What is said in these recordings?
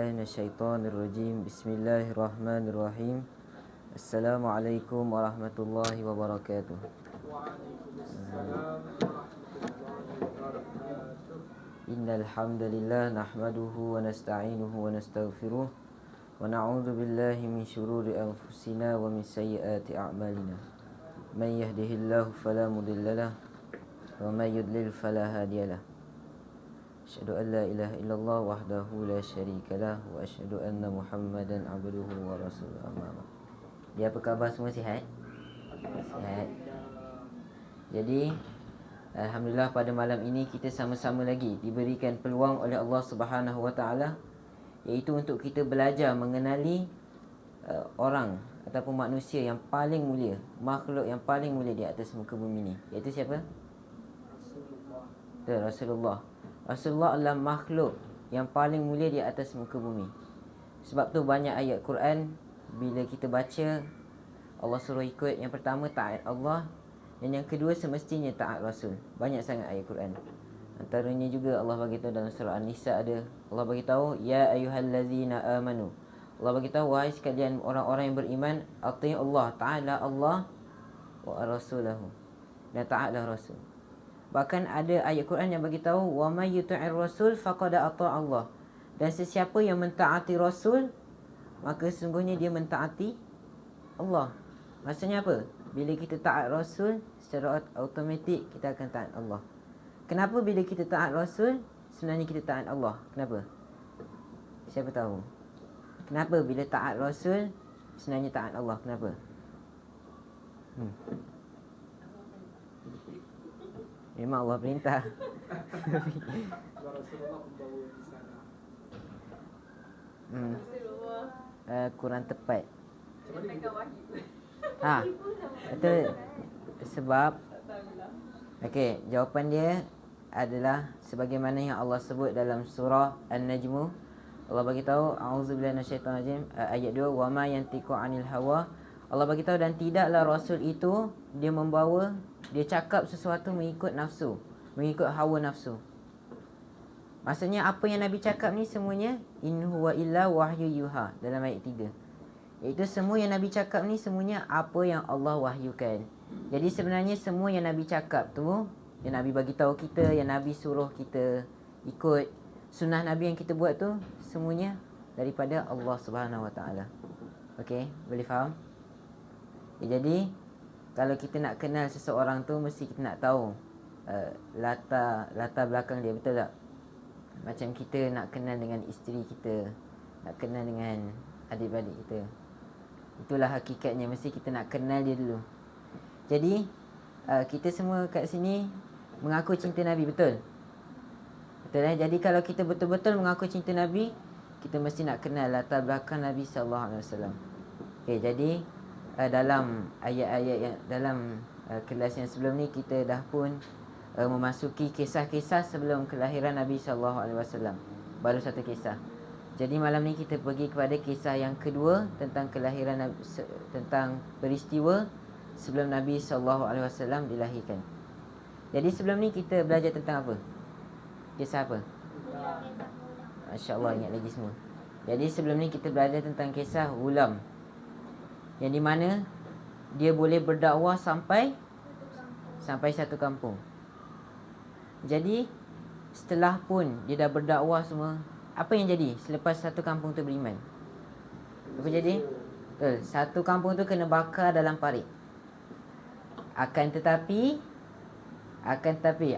billahi minasyaitonir rajim. Bismillahirrahmanirrahim. Assalamualaikum warahmatullahi wabarakatuh. Waalaikumsalam warahmatullahi wabarakatuh. Innal hamdalillah nahmaduhu wa nasta'inuhu wa nastaghfiruh wa na'udzu billahi min shururi anfusina wa min sayyiati a'malina. Man yahdihillahu fala mudhillalah wa may yudlil fala hadiyalah. Asyhadu an la ilaha illallah wahdahu la syarikalah wa asyhadu anna Muhammadan abduhu wa rasuluh. Amma. Dia apa khabar semua, sihat? Sihat. Jadi alhamdulillah pada malam ini kita sama-sama lagi diberikan peluang oleh Allah Subhanahu wa taala, iaitu untuk kita belajar mengenali orang ataupun manusia yang paling mulia, makhluk yang paling mulia di atas muka bumi ni, iaitu siapa? Rasulullah. Rasulullah adalah makhluk yang paling mulia di atas muka bumi. Sebab tu banyak ayat Quran bila kita baca, Allah suruh ikut, yang pertama taat Allah, dan yang kedua semestinya taat Rasul. Banyak sangat ayat Quran. Antaranya juga Allah bagi tahu dalam surah An-Nisa ada, Allah bagi tahu ya ayyuhallazina amanu. Allah bagi tahu wahai sekalian orang-orang yang beriman, atii'u Allah, taatlah Allah wa rasulahu, dan taatlah Rasul. Bahkan ada ayat Quran yang bagi tahu wa may yuti'ir rasul faqad ata'a Allah. Dan sesiapa yang mentaati Rasul, maka sesungguhnya dia mentaati Allah. Maksudnya apa? Bila kita taat Rasul, secara automatik kita akan taat Allah. Kenapa bila kita taat Rasul, sebenarnya kita taat Allah? Kenapa? Siapa tahu? Kenapa bila taat Rasul, sebenarnya taat Allah? Kenapa? Memang Allah perintah. Rasulullah membawa di sana. Kurang tepat. Macam Itu sebab okey, jawapan dia adalah sebagaimana yang Allah sebut dalam surah An-Najm. Allah bagi tahu auzubillahi minasyaitonir rajim, ayat 2, wa ma yantiqu 'anil hawa. Allah bagi tahu dan tidaklah Rasul itu dia membawa, dia cakap sesuatu mengikut nafsu, mengikut hawa nafsu. Maksudnya apa yang Nabi cakap ni semuanya in huwa illa wahyu yuha dalam ayat 3. Iaitu semua yang Nabi cakap ni semuanya apa yang Allah wahyukan. Jadi sebenarnya semua yang Nabi cakap tu, yang Nabi bagi tahu kita, yang Nabi suruh kita ikut, sunnah Nabi yang kita buat tu, semuanya daripada Allah Subhanahu Wa Taala. Okey, boleh faham? Jadi kalau kita nak kenal seseorang tu, mesti kita nak tahu latar belakang dia, betul tak? Macam kita nak kenal dengan isteri kita, nak kenal dengan adik-adik kita. Itulah hakikatnya, mesti kita nak kenal dia dulu. Jadi kita semua kat sini mengaku cinta Nabi, betul? Betul lah. Jadi kalau kita betul-betul mengaku cinta Nabi, kita mesti nak kenal latar belakang Nabi SAW. Okay, jadi dalam ayat-ayat yang dalam kelas yang sebelum ni, kita dah pun memasuki kisah-kisah sebelum kelahiran Nabi SAW. Baru satu kisah. Jadi malam ni kita pergi kepada kisah yang kedua tentang kelahiran Nabi, tentang peristiwa sebelum Nabi SAW dilahirkan. Jadi sebelum ni kita belajar tentang apa? Kisah apa? Masya Allah, ingat lagi semua. Jadi sebelum ni kita belajar tentang kisah Ghulam, yang di mana dia boleh berdakwah sampai satu kampung. Jadi setelah pun dia dah berdakwah semua, apa yang jadi selepas satu kampung tu beriman? Apa jadi? Betul, satu kampung tu kena bakar dalam parit. Akan tetapi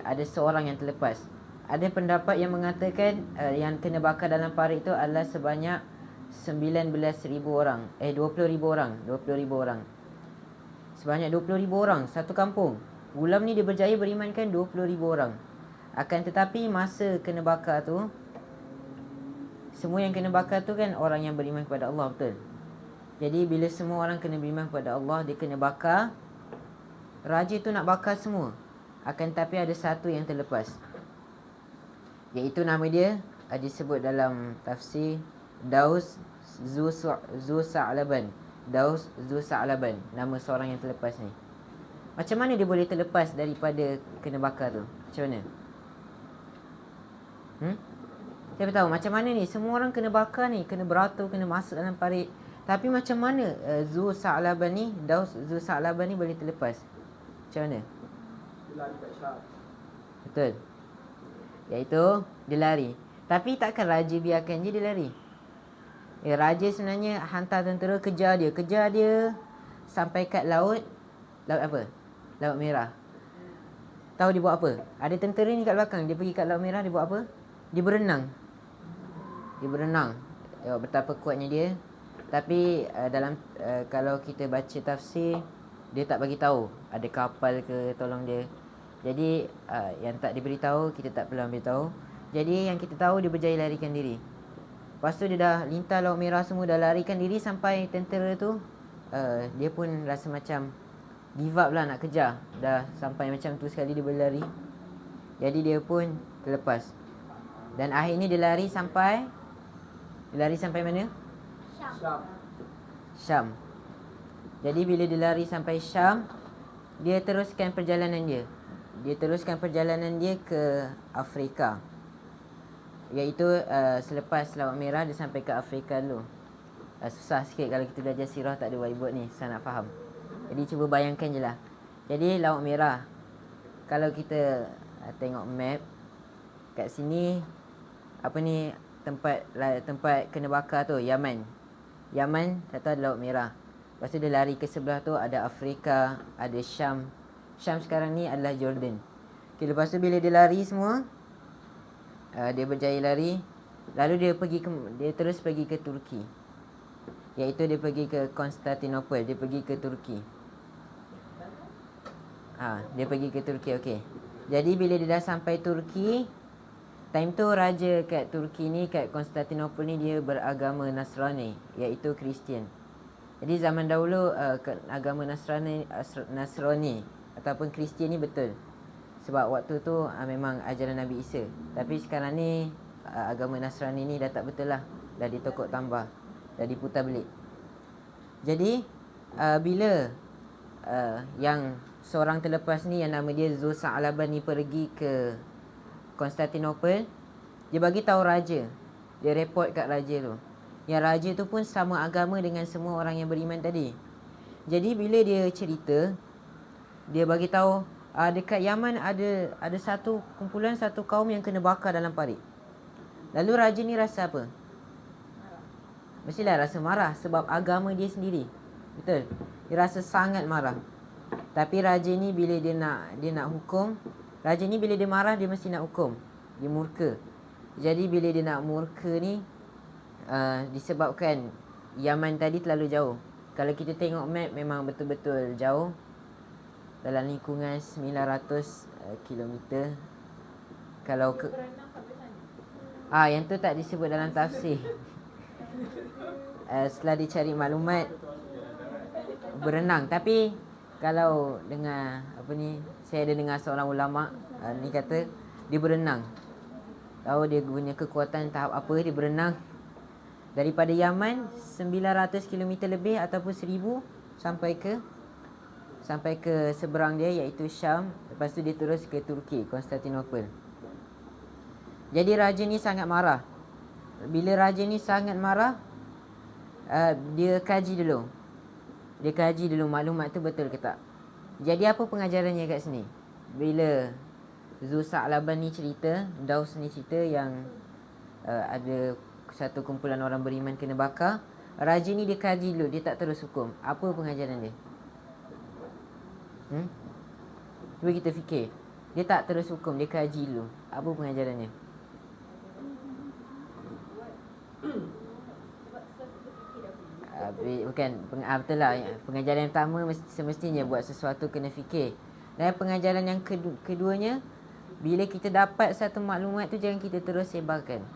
ada seorang yang terlepas. Ada pendapat yang mengatakan yang kena bakar dalam parit itu adalah sebanyak 19,000 orang. 20,000 orang. 20,000 orang. Sebanyak 20,000 orang satu kampung. Ghulam ni dia berjaya berimankan 20,000 orang. Akan tetapi masa kena bakar tu, semua yang kena bakar tu kan orang yang beriman kepada Allah, betul? Jadi bila semua orang kena beriman kepada Allah, dia kena bakar. Raja tu nak bakar semua. Akan tetapi ada satu yang terlepas, iaitu nama dia disebut dalam tafsir Daus Zu Sa'laban. Daus Zu Sa'laban, nama seorang yang terlepas ni. Macam mana dia boleh terlepas daripada kena bakar tu? Macam mana? Saya tahu macam mana ni, semua orang kena bakar ni, kena beratur, kena masuk dalam parit. Tapi macam mana Zu Sa'laban ni, Daus Zu Sa'laban ni boleh terlepas? Macam mana? Dia lari kat Syam. Betul. Iaitu dia lari. Tapi takkan raja biarkan je dia lari. Raja sebenarnya hantar tentera kejar dia sampai kat laut. Laut apa? Laut Merah. Tahu dia buat apa? Ada tentera ni kat belakang. Dia pergi kat Laut Merah, dia buat apa? Dia berenang. Tengok betapa kuatnya dia. Tapi kalau kita baca tafsir, dia tak bagi tahu ada kapal ke tolong dia. Jadi yang tak diberitahu, kita tak perlu ambil tahu. Jadi yang kita tahu, dia berjaya larikan diri. Lepas tu dia dah lintas Laut Merah semua, dah larikan diri sampai tentera tu dia pun rasa macam give up lah nak kejar. Dah sampai macam tu sekali dia boleh lari. Jadi dia pun terlepas. Dan akhirnya dia lari sampai mana? Syam. Syam. Jadi bila dia lari sampai Syam, dia teruskan perjalanan dia. Ke Afrika. Iaitu selepas Laut Merah dia sampai ke Afrika dulu. Susah sikit kalau kita belajar sirah tak ada whiteboard ni, saya nak faham. Jadi cuba bayangkan je lah. Jadi Laut Merah, kalau kita tengok map, kat sini apa ni tempat kena bakar tu, Yaman, tak tahu ada Laut Merah. Lepas tu dia lari ke sebelah tu ada Afrika, ada Syam. Syam sekarang ni adalah Jordan. Okay, lepas tu bila dia lari semua, dia berjaya lari, lalu dia terus pergi ke Turki. Iaitu dia pergi ke Konstantinopel, dia pergi ke Turki. Dia pergi ke Turki, okey. Jadi bila dia dah sampai Turki, time tu raja kat Turki ni, kat Konstantinopel ni, dia beragama Nasrani, iaitu Kristian. Jadi zaman dahulu agama Nasrani ataupun Kristian ni betul. Sebab waktu tu memang ajaran Nabi Isa. Tapi sekarang ni agama Nasrani ni dah tak betul lah. Dah ditokok tambah, dah diputar belik. Jadi bila yang seorang terlepas ni yang nama dia Zu Sa'laban ni pergi ke Konstantinopel, dia bagi tahu raja. Dia report kat raja tu. Yang raja tu pun sama agama dengan semua orang yang beriman tadi. Jadi bila dia cerita, dia bagi tahu dekat Yaman ada satu kumpulan, satu kaum yang kena bakar dalam parit. Lalu raja ni rasa apa? Mestilah rasa marah sebab agama dia sendiri. Betul? Dia rasa sangat marah. Tapi raja ni bila dia nak hukum, raja ni bila dia marah dia mesti nak hukum. Dia murka. Jadi bila dia nak murka ni disebabkan Yaman tadi terlalu jauh. Kalau kita tengok map memang betul-betul jauh. Dalam lingkungan 900 km. Kalau ke yang tu tak disebut dalam tafsir. Setelah dicari maklumat, berenang. Tapi kalau dengar saya ada dengar seorang ulama ni kata dia berenang. Tahu dia punya kekuatan tahap apa, dia berenang daripada Yaman 900 km lebih ataupun 1000 sampai ke seberang dia iaitu Syam. Lepas tu dia terus ke Turki, Konstantinopel. Jadi raja ni sangat marah. Bila raja ni sangat marah, dia kaji dulu. Maklumat tu betul ke tak. Jadi apa pengajarannya kat sini? Bila Zu Sa'laban ni cerita, Daus ni cerita yang ada satu kumpulan orang beriman kena bakar, raja ni dia kaji dulu, dia tak terus hukum. Apa pengajaran dia? Cuba kita fikir. Dia tak terus hukum, dia kaji dulu. Apa pengajarannya? Bukan, betul lah. Pengajaran yang pertama semestinya buat sesuatu kena fikir. Dan pengajaran yang keduanya, bila kita dapat satu maklumat tu jangan kita terus sebarkan.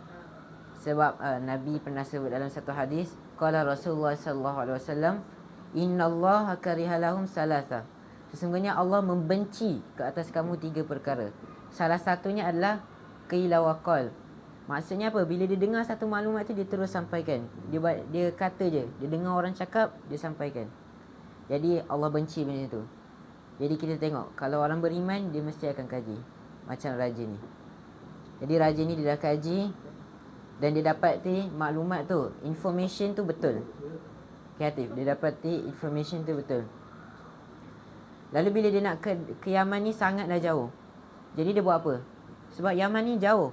Sebab Nabi pernah sebut dalam satu hadis, qala Rasulullah sallallahu alaihi wasallam, innallaha karihalahum salasa. Sesungguhnya Allah membenci ke atas kamu 3 perkara. Salah satunya adalah qila wa qal. Maksudnya apa? Bila dia dengar satu maklumat tu dia terus sampaikan. Dia kata je, dia dengar orang cakap, dia sampaikan. Jadi Allah benci benda tu. Jadi kita tengok, kalau orang beriman dia mesti akan kaji. Macam raja ni. Jadi raja ni dia dah kaji, Dan dia dapati maklumat tu, information tu betul. Kreatif, dia dapati information tu betul. Lalu bila dia nak ke Yaman ni sangatlah jauh. Jadi dia buat apa? Sebab Yaman ni jauh.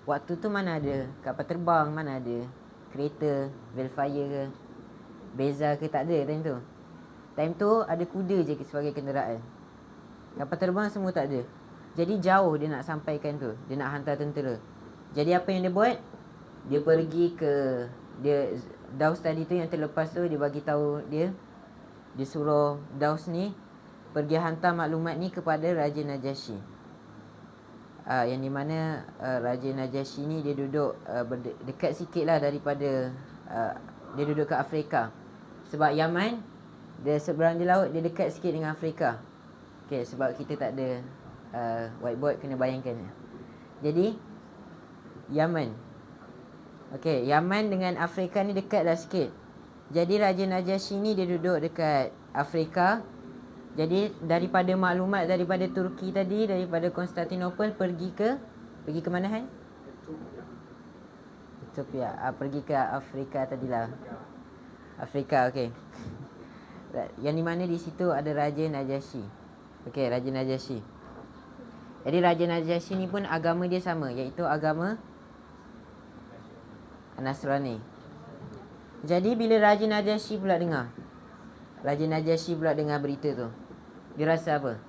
Waktu tu mana ada kapal terbang, mana ada kereta, Velfire ke, Beza ke, tak ada time tu. Time tu ada kuda je sebagai kenderaan. Kapal terbang semua tak ada. Jadi jauh dia nak sampaikan tu. Dia nak hantar tentera. Jadi apa yang dia buat? Dia pergi ke Daus tadi tu yang terlepas tu, dia bagi tahu dia suruh Daus ni pergi hantar maklumat ni kepada Raja Najasyi. Yang di mana Raja Najasyi ni dia duduk dekat sikit lah daripada dia duduk ke Afrika. Sebab Yaman dia seberang di laut, dia dekat sikit dengan Afrika. Okay, sebab kita tak ada whiteboard, kena bayangkan. Jadi Yaman, okay, Yaman dengan Afrika ni dekat lah sikit. Jadi Raja Najasyi ni dia duduk dekat Afrika. Jadi daripada maklumat daripada Turki tadi, daripada Konstantinopel, pergi ke mana, Han? Ethiopia. Pergi ke Afrika tadilah. Afrika, okey. Yang di mana di situ ada Raja Najasyi. Okey, Raja Najasyi. Jadi Raja Najasyi ni pun agama dia sama, iaitu agama Nasrani. Jadi bila Raja Najasyi pula dengar, berita tu, dia rasa apa?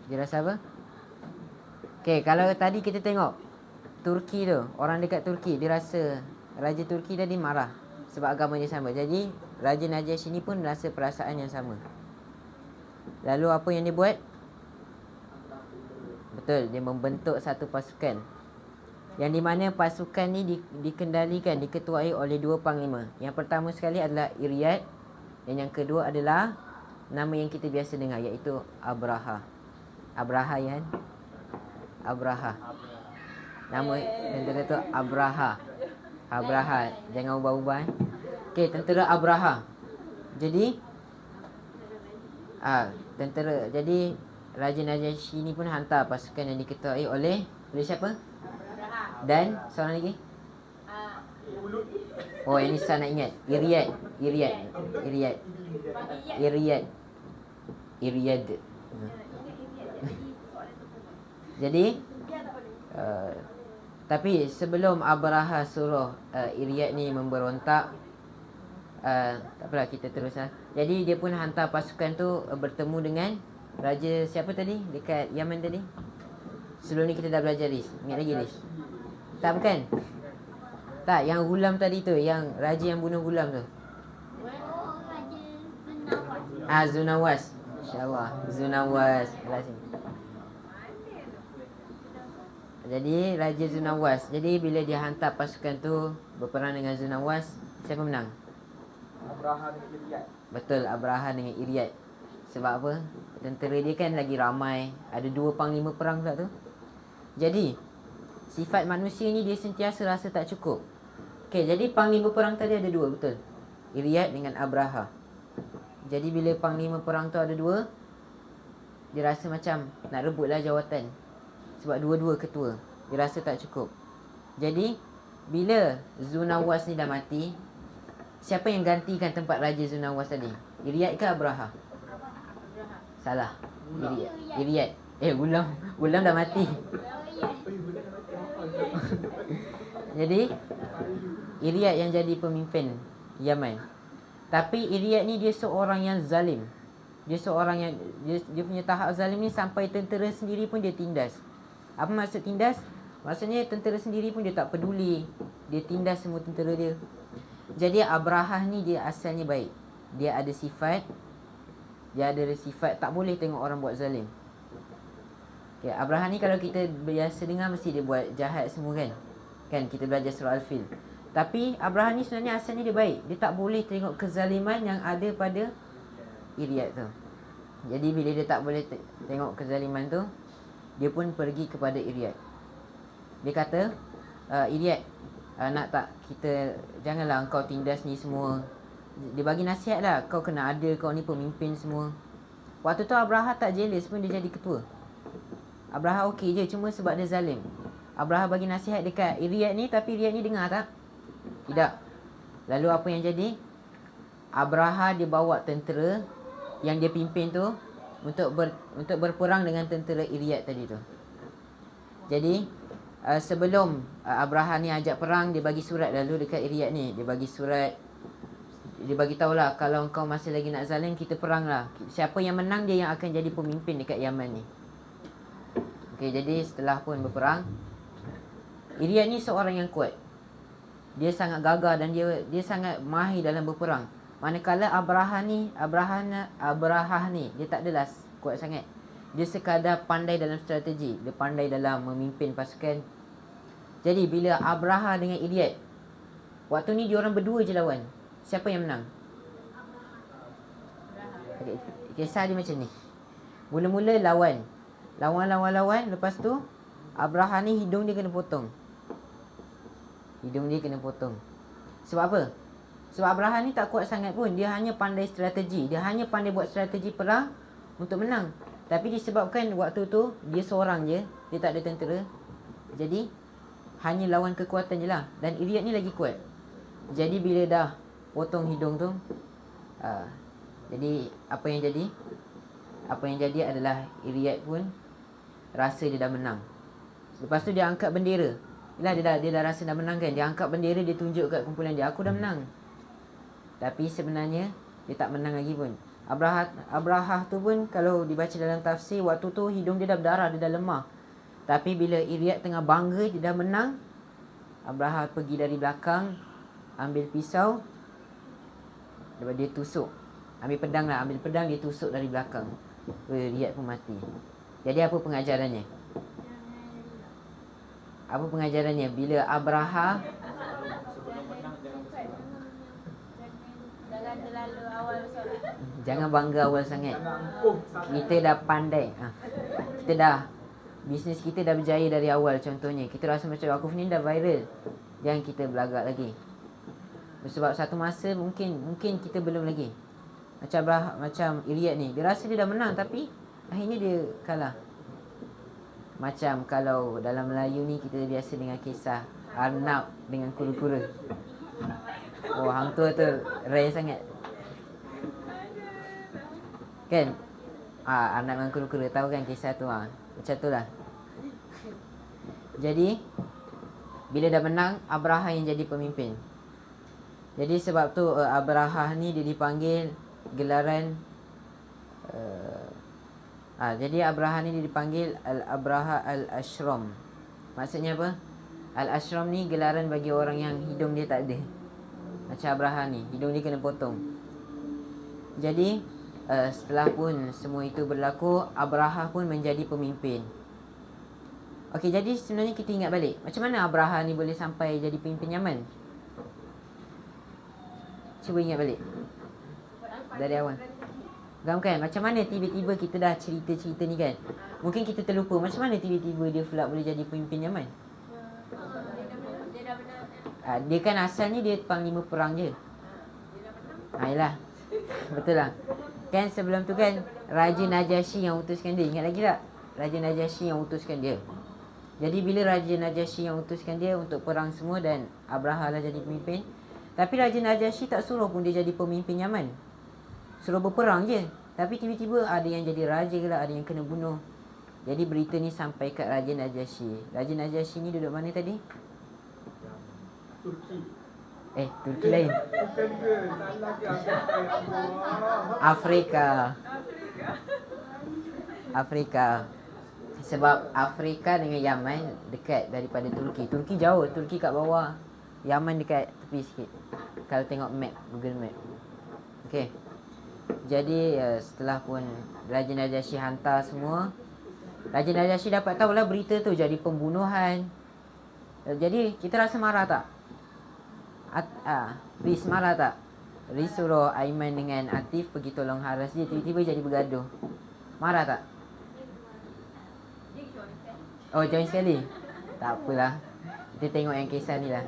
Dia rasa apa? Okay, kalau tadi kita tengok Turki tu, orang dekat Turki, dia rasa Raja Turki tadi marah sebab agama dia sama. Jadi Raja Najasyi ni pun rasa perasaan yang sama. Lalu apa yang dia buat? Betul, dia membentuk satu pasukan, yang di mana pasukan ni dikendalikan, diketuai oleh dua panglima. Yang pertama sekali adalah Iryad, dan yang kedua adalah nama yang kita biasa dengar, iaitu Abraha. Abraha, ya? Abraha. Nama tentera tu Abraha. Abraha, jangan ubah-ubah. Okey, tentera Abraha. Jadi tentera. Jadi Raja Najasyi ni pun hantar pasukan yang diketuai oleh siapa? Dan seorang lagi? Oh, ini saya nak ingat. Iryad. Jadi tapi sebelum Abraha suruh Iryad ni memberontak, tak apalah, kita teruslah. Jadi dia pun hantar pasukan tu bertemu dengan Raja siapa tadi dekat Yaman tadi? Sebelum ni kita dah belajar list. Ingat lagi list? Tak, bukan? Tak, yang Ghulam tadi tu, yang raja yang bunuh Ghulam tu. Zunawas. InsyaAllah, Zunawas. Jadi Raja Zunawas. Jadi bila dia hantar pasukan tu berperang dengan Zunawas, siapa menang? Abraha dengan Iryad. Betul, Abraha dengan Iryad. Sebab apa? Tentera dia kan lagi ramai, ada dua panglima perang pula tu. Jadi sifat manusia ni dia sentiasa rasa tak cukup. Okey, jadi panglima perang tadi ada dua, betul? Iryad dengan Abraha. Jadi bila panglima perang tu ada dua, dia rasa macam nak rebutlah jawatan. Sebab dua-dua ketua, dia rasa tak cukup. Jadi bila Zunawas ni dah mati, siapa yang gantikan tempat Raja Zunawas tadi? Iryad ke Abraha? Salah. Iryad. Ghulam dah mati. Jadi Iryad yang jadi pemimpin Yaman. Tapi Iryad ni dia seorang yang zalim. Dia seorang yang dia punya tahap zalim ni sampai tentera sendiri pun dia tindas. Apa maksud tindas? Maksudnya tentera sendiri pun dia tak peduli. Dia tindas semua tentera dia. Jadi Abraha ni dia asalnya baik. Dia ada sifat tak boleh tengok orang buat zalim. Okay, Abraha ni kalau kita biasa dengar mesti dia buat jahat semua kan. Kan kita belajar surah Al-Fil. Tapi Abraha ni sebenarnya asalnya dia baik. Dia tak boleh tengok kezaliman yang ada pada Iryad tu. Jadi bila dia tak boleh tengok kezaliman tu, dia pun pergi kepada Iryad. Dia kata, Iryad, nak tak kita, janganlah engkau tindas ni semua. Dia bagi nasihat lah, kau kena ada, kau ni pemimpin semua. Waktu tu Abraha tak jealous pun dia jadi ketua. Abraha okey je, cuma sebab dia zalim. Abraha bagi nasihat dekat Iriat ni, tapi Iriat ni dengar tak? Tidak. Lalu apa yang jadi? Abraha dia bawa tentera yang dia pimpin tu untuk berperang dengan tentera Iriat tadi tu. Jadi sebelum Abraha ni ajak perang, dia bagi surat lalu dekat Iriat ni. Dia bagi surat, dia bagi tahulah, kalau kau masih lagi nak zalim, kita perang lah. Siapa yang menang, dia yang akan jadi pemimpin dekat Yaman ni. Okey, jadi setelah pun berperang, Iriat ni seorang yang kuat. Dia sangat gagah dan dia sangat mahir dalam berperang. Manakala Abraha ni, dia tak adalah kuat sangat. Dia sekadar pandai dalam strategi. Dia pandai dalam memimpin pasukan. Jadi bila Abraha dengan Iriat, waktu ni diorang berdua je lawan. Siapa yang menang? Okay, kisah dia macam ni. Mula-mula lawan. Lepas tu Abraha ni hidung dia kena potong. Sebab apa? Sebab Abraha ni tak kuat sangat pun. Dia hanya pandai strategi. Dia hanya pandai buat strategi perang untuk menang. Tapi disebabkan waktu tu dia seorang je, dia tak ada tentera, jadi hanya lawan kekuatan je lah. Dan Iriat ni lagi kuat. Jadi bila dah potong hidung tu, jadi apa yang jadi adalah Iriat pun rasa dia dah menang. Lepas tu dia angkat bendera. Yelah, dia dah rasa dah menang kan. Dia angkat bendera, dia tunjuk kat kumpulan dia, aku dah menang. Tapi sebenarnya dia tak menang lagi pun. Abraha tu pun kalau dibaca dalam tafsir, waktu tu hidung dia dah berdarah, dia dah lemah. Tapi bila Iriat tengah bangga dia dah menang, Abraha pergi dari belakang, ambil pisau, lepas dia tusuk. Ambil pedang dia tusuk dari belakang. Iriat pun mati. Jadi apa pengajarannya? Bila Abraha jangan bangga awal sangat. Kita dah pandai. Bisnes kita dah berjaya dari awal. Contohnya, kita rasa macam aku ni dah viral, jangan kita belagak lagi. Sebab satu masa mungkin kita belum lagi. Macam Iriat ni, dia rasa dia dah menang, tapi akhirnya dia kalah. Macam kalau dalam Melayu ni, kita biasa dengan kisah Arnab dengan kura-kura. Oh, hang tu rare sangat kan? Arnab dengan kura-kura, tahu kan kisah tu? Macam tu lah. Jadi bila dah menang, Abraha yang jadi pemimpin. Jadi sebab tu Abraha ni dia dipanggil gelaran jadi Abraha ni dia dipanggil Al-Abraha Al-Ashram. Maksudnya apa? Al-Ashram ni gelaran bagi orang yang hidung dia tak ada. Macam Abraha ni, hidung dia kena potong. Jadi setelah pun semua itu berlaku, Abraha pun menjadi pemimpin. Okey, jadi sebenarnya kita ingat balik, macam mana Abraha ni boleh sampai jadi pemimpin Yaman? Cuba ingat balik dari awal. Faham kan? Macam mana tiba-tiba kita dah cerita-cerita ni kan? Mungkin kita terlupa macam mana tiba-tiba dia pula boleh jadi pemimpin Yaman. Dia kan asalnya dia panglima perang je. Yalah. Betul lah. Kan sebelum tu kan Raja Najasyi yang utuskan dia. Ingat lagi tak? Raja Najasyi yang utuskan dia. Jadi bila Raja Najasyi yang utuskan dia untuk perang semua, dan Abraha lah jadi pemimpin. Tapi Raja Najasyi tak suruh pun dia jadi pemimpin Yaman. Suruh berperang je. Tapi tiba-tiba ada yang jadi raja lah, ada yang kena bunuh. Jadi berita ni sampai kat Raja Najasyi. Raja Najasyi ni duduk mana tadi? Turki. Turki lain. Afrika. Sebab Afrika dengan Yaman dekat daripada Turki. Turki jauh, Turki kat bawah, Yaman dekat tepi sikit. Kalau tengok map, Google Map. Okey. Jadi setelah pun Raja Najasyi hantar semua, Raja Najasyi dapat tahulah berita tu, jadi pembunuhan. Jadi kita rasa marah tak? Riz marah tak? Riz suruh Aiman dengan Atif pergi tolong haras dia, tiba-tiba jadi bergaduh. Marah tak? Oh, join sekali? Tak apalah, kita tengok yang kisah ni lah.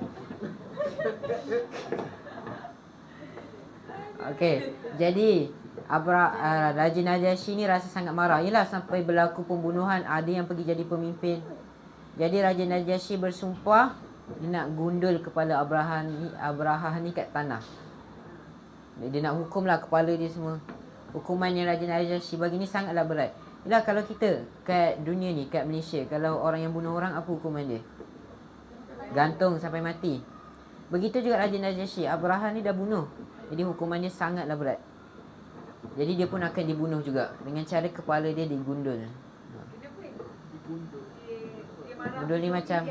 Okey, jadi Raja Najasyi ni rasa sangat marah. Yalah sampai berlaku pembunuhan, ada yang pergi jadi pemimpin. Jadi Raja Najasyi bersumpah dia nak gundul kepala Abraha ni kat tanah. Dia nak hukumlah kepala dia semua. Hukuman yang Raja Najasyi bagi ni sangatlah berat. Yalah kalau kita kat dunia ni, kat Malaysia, kalau orang yang bunuh orang, apa hukuman dia? Gantung sampai mati. Begitu juga Raja Najasyi, Abraha ni dah bunuh. Jadi hukuman dia sangatlah berat. Jadi dia pun akan dibunuh juga dengan cara kepala dia digundul. Gundul ni macam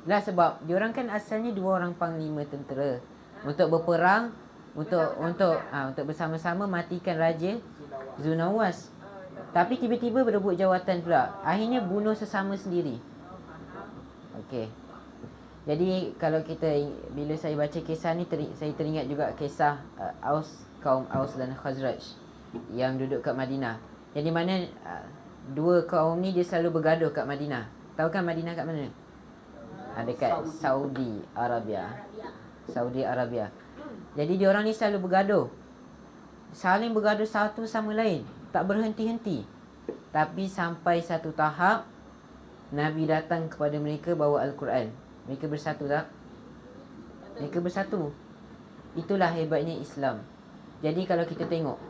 lah sebab diorang kan asalnya 2 orang panglima tentera untuk berperang untuk bersama-sama matikan Raja Zunawas. Tapi tiba-tiba berebut jawatan pula. Akhirnya bunuh sesama sendiri. Okey. Jadi kalau bila saya baca kisah ni saya teringat juga kisah kaum Aus dan Khazraj yang duduk kat Madinah. Jadi mana 2 kaum ni dia selalu bergaduh kat Madinah. Tahu kan Madinah kat mana? Dekat Saudi Arabia. Jadi diorang ni selalu bergaduh. Saling bergaduh satu sama lain, tak berhenti-henti. Tapi sampai satu tahap Nabi datang kepada mereka bawa Al-Quran. Mereka bersatu tak? Mereka bersatu. Itulah hebatnya Islam. Jadi kalau kita tengok,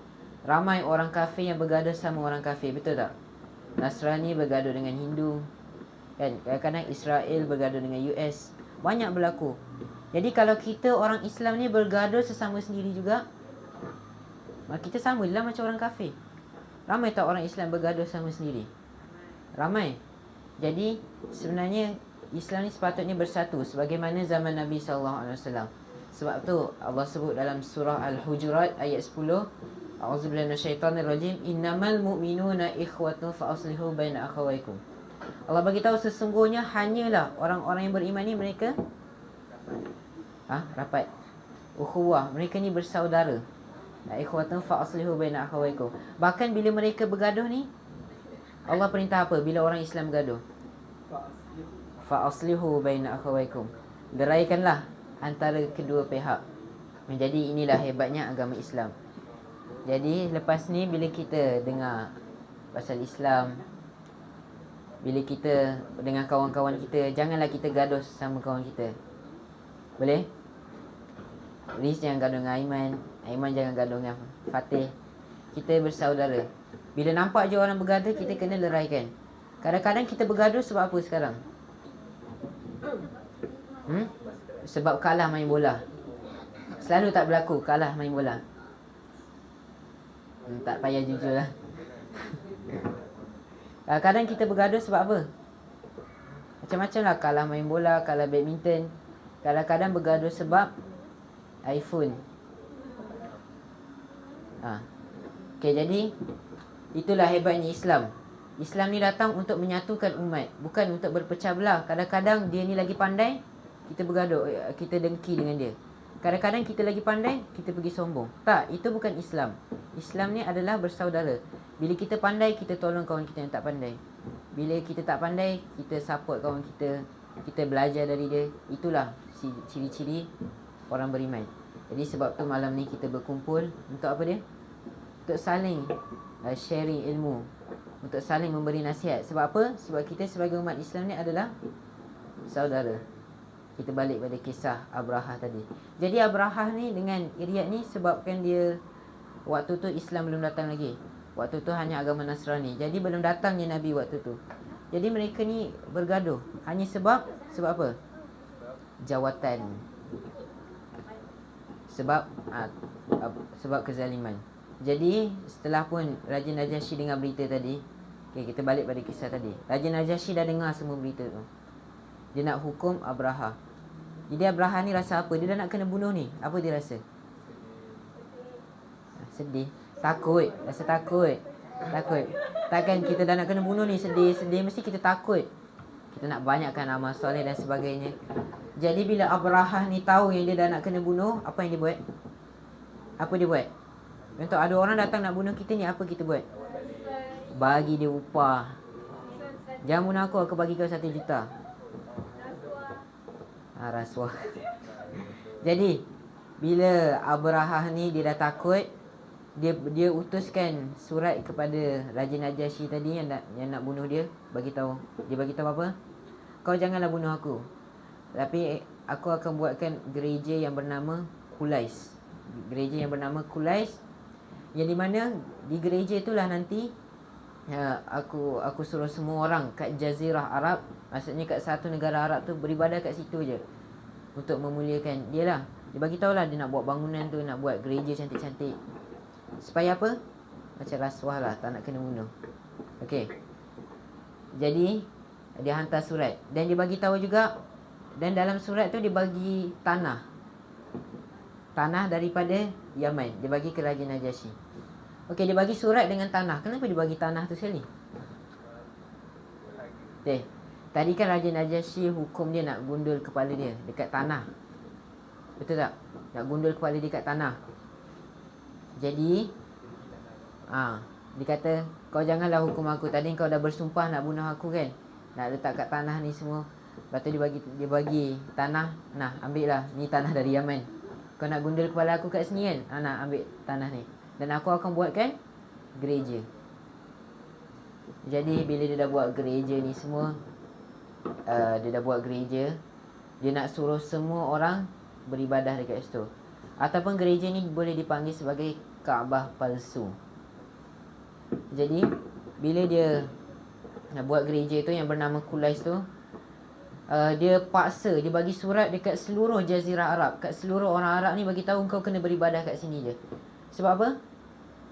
ramai orang kafir yang bergaduh sama orang kafir, betul tak? Nasrani bergaduh dengan Hindu, kan? Kadang-kadang Israel bergaduh dengan US. Banyak berlaku. Jadi kalau kita orang Islam ni bergaduh sesama sendiri juga, kita sama je lah macam orang kafir. Ramai tak orang Islam bergaduh sama sendiri? Ramai. Jadi sebenarnya Islam ni sepatutnya bersatu sebagaimana zaman Nabi SAW. Sebab tu Allah sebut dalam surah Al-Hujurat ayat 10, A'udzubillahi minasyaitonirrajim, innamal mu'minuna ikhwatun fa aslihu baina akhawaykum. Allah bagi tahu sesungguhnya hanyalah orang-orang yang beriman ni mereka rapat. Ukhuwah, mereka ni bersaudara. Ikhwatun fa aslihu baina akhawaykum. Bahkan bila mereka bergaduh ni, Allah perintah apa bila orang Islam bergaduh? Fa aslihu baina akhawaykum. Deraikanlah antara kedua pihak. Jadi inilah hebatnya agama Islam. Jadi lepas ni bila kita dengar pasal Islam, bila kita dengan kawan-kawan kita, janganlah kita gaduh sama kawan kita. Boleh? Riz jangan gaduh dengan Aiman jangan gaduh dengan Fatih. Kita bersaudara. Bila nampak je orang bergaduh, kita kena leraikan. Kadang-kadang kita bergaduh sebab apa sekarang? Sebab kalah main bola. Selalu tak berlaku kalah main bola. Tak payah jujur lah. Kadang kita bergaduh sebab apa? Macam-macam lah. Kalah main bola, kalah badminton. Kadang-kadang bergaduh sebab iPhone. Okay, jadi itulah hebatnya Islam. Islam ni datang untuk menyatukan umat, bukan untuk berpecah belah. Kadang-kadang dia ni lagi pandai, kita bergaduh, kita dengki dengan dia. Kadang-kadang kita lagi pandai, kita pergi sombong. Tak, itu bukan Islam. Islam ni adalah bersaudara. Bila kita pandai, kita tolong kawan kita yang tak pandai. Bila kita tak pandai, kita support kawan kita. Kita belajar dari dia. Itulah ciri-ciri orang beriman. Jadi sebab tu malam ni kita berkumpul untuk apa dia? Untuk saling sharing ilmu, untuk saling memberi nasihat. Sebab apa? Sebab kita sebagai umat Islam ni adalah saudara. Kita balik pada kisah Abraha tadi. Jadi Abraha ni dengan Iryad ni sebabkan dia waktu tu Islam belum datang lagi. Waktu tu hanya agama Nasrani. Jadi belum datangnya Nabi waktu tu. Jadi mereka ni bergaduh hanya sebab apa? Jawatan. Sebab kezaliman. Jadi setelah pun Raja Najasyi dengar berita tadi, kita balik pada kisah tadi. Raja Najasyi dah dengar semua berita tu. Dia nak hukum Abraha. Jadi Abraha ni rasa apa? Dia dah nak kena bunuh ni. Apa dia rasa? Sedih. Takut. Rasa takut. Takkan kita dah nak kena bunuh ni, sedih. Mesti kita takut. Kita nak banyakkan amal soleh dan sebagainya. Jadi bila Abraha ni tahu yang dia dah nak kena bunuh, apa yang dia buat? Apa dia buat? Contoh ada orang datang nak bunuh kita ni, apa kita buat? Bagi dia upah. Jangan bunuh aku bagi kau 1 juta. Rasuah. Jadi bila Abrahah ni dia dah takut, dia utuskan surat kepada Raja Najasyi tadi yang nak bunuh dia, bagi tahu. Dia bagi tahu apa? Kau janganlah bunuh aku. Tapi aku akan buatkan gereja yang bernama Kulais. Gereja yang bernama Kulais, yang di mana di gereja itulah nanti aku suruh semua orang kat Jazirah Arab, maksudnya kat satu negara Arab tu, beribadah kat situ je untuk memuliakan dia lah. Dia bagi tahu lah dia nak buat bangunan tu, nak buat gereja cantik-cantik. Supaya apa? Macam rasuah lah, tak nak kena bunuh. Okey. Jadi dia hantar surat dan dia bagi tahu juga, dan dalam surat tu dia bagi tanah daripada Yaman, dia bagi ke Raja Najasyi. Okey, dia bagi surat dengan tanah. Kenapa dia bagi tanah tu sekali? Okey. Tadi kan Raja Najasyi hukum dia nak gundul kepala dia dekat tanah. Betul tak? Nak gundul kepala dia kat tanah. Jadi dia kata, kau janganlah hukum aku. Tadi kau dah bersumpah nak bunuh aku kan, nak letak kat tanah ni semua. Lepas tu dia bagi tanah. Nah, ambil lah, ni tanah dari Yaman. Kau nak gundul kepala aku kat sini kan, nak ambil tanah ni, dan aku akan buatkan gereja. Jadi bila dia dah buat gereja ni semua, dia nak suruh semua orang beribadah dekat situ. Ataupun gereja ni boleh dipanggil sebagai Kaabah palsu. Jadi bila dia nak buat gereja tu yang bernama Kulais tu, dia paksa, dia bagi surat dekat seluruh Jazirah Arab, kat seluruh orang Arab ni, bagi tahu kau kena beribadah kat sini je. Sebab apa?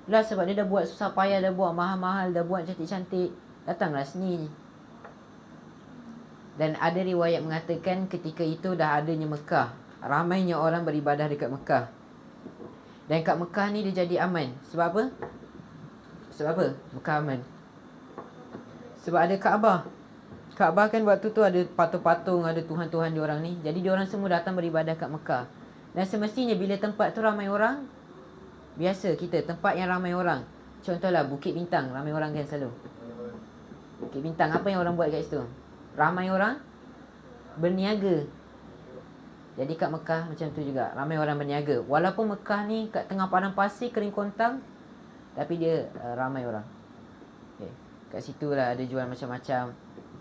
Lah sebab dia dah buat susah payah, dah buat mahal-mahal, dah buat cantik-cantik, datanglah sini. Dan ada riwayat mengatakan ketika itu dah adanya Mekah, ramainya orang beribadah dekat Mekah. Dan kat Mekah ni dia jadi aman. Sebab apa? Sebab apa Mekah aman? Sebab ada Kaabah. Kaabah kan waktu tu ada patung-patung, ada tuhan-tuhan diorang ni. Jadi diorang semua datang beribadah kat Mekah. Dan semestinya bila tempat tu ramai orang, biasa kita tempat yang ramai orang, contohlah Bukit Bintang, ramai orang kan selalu. Bukit Bintang, apa yang orang buat kat situ? Ramai orang berniaga. Jadi kat Mekah macam tu juga, ramai orang berniaga. Walaupun Mekah ni kat tengah padang pasir, kering kontang, tapi dia ramai orang. Okay. Kat situ lah ada jual macam-macam.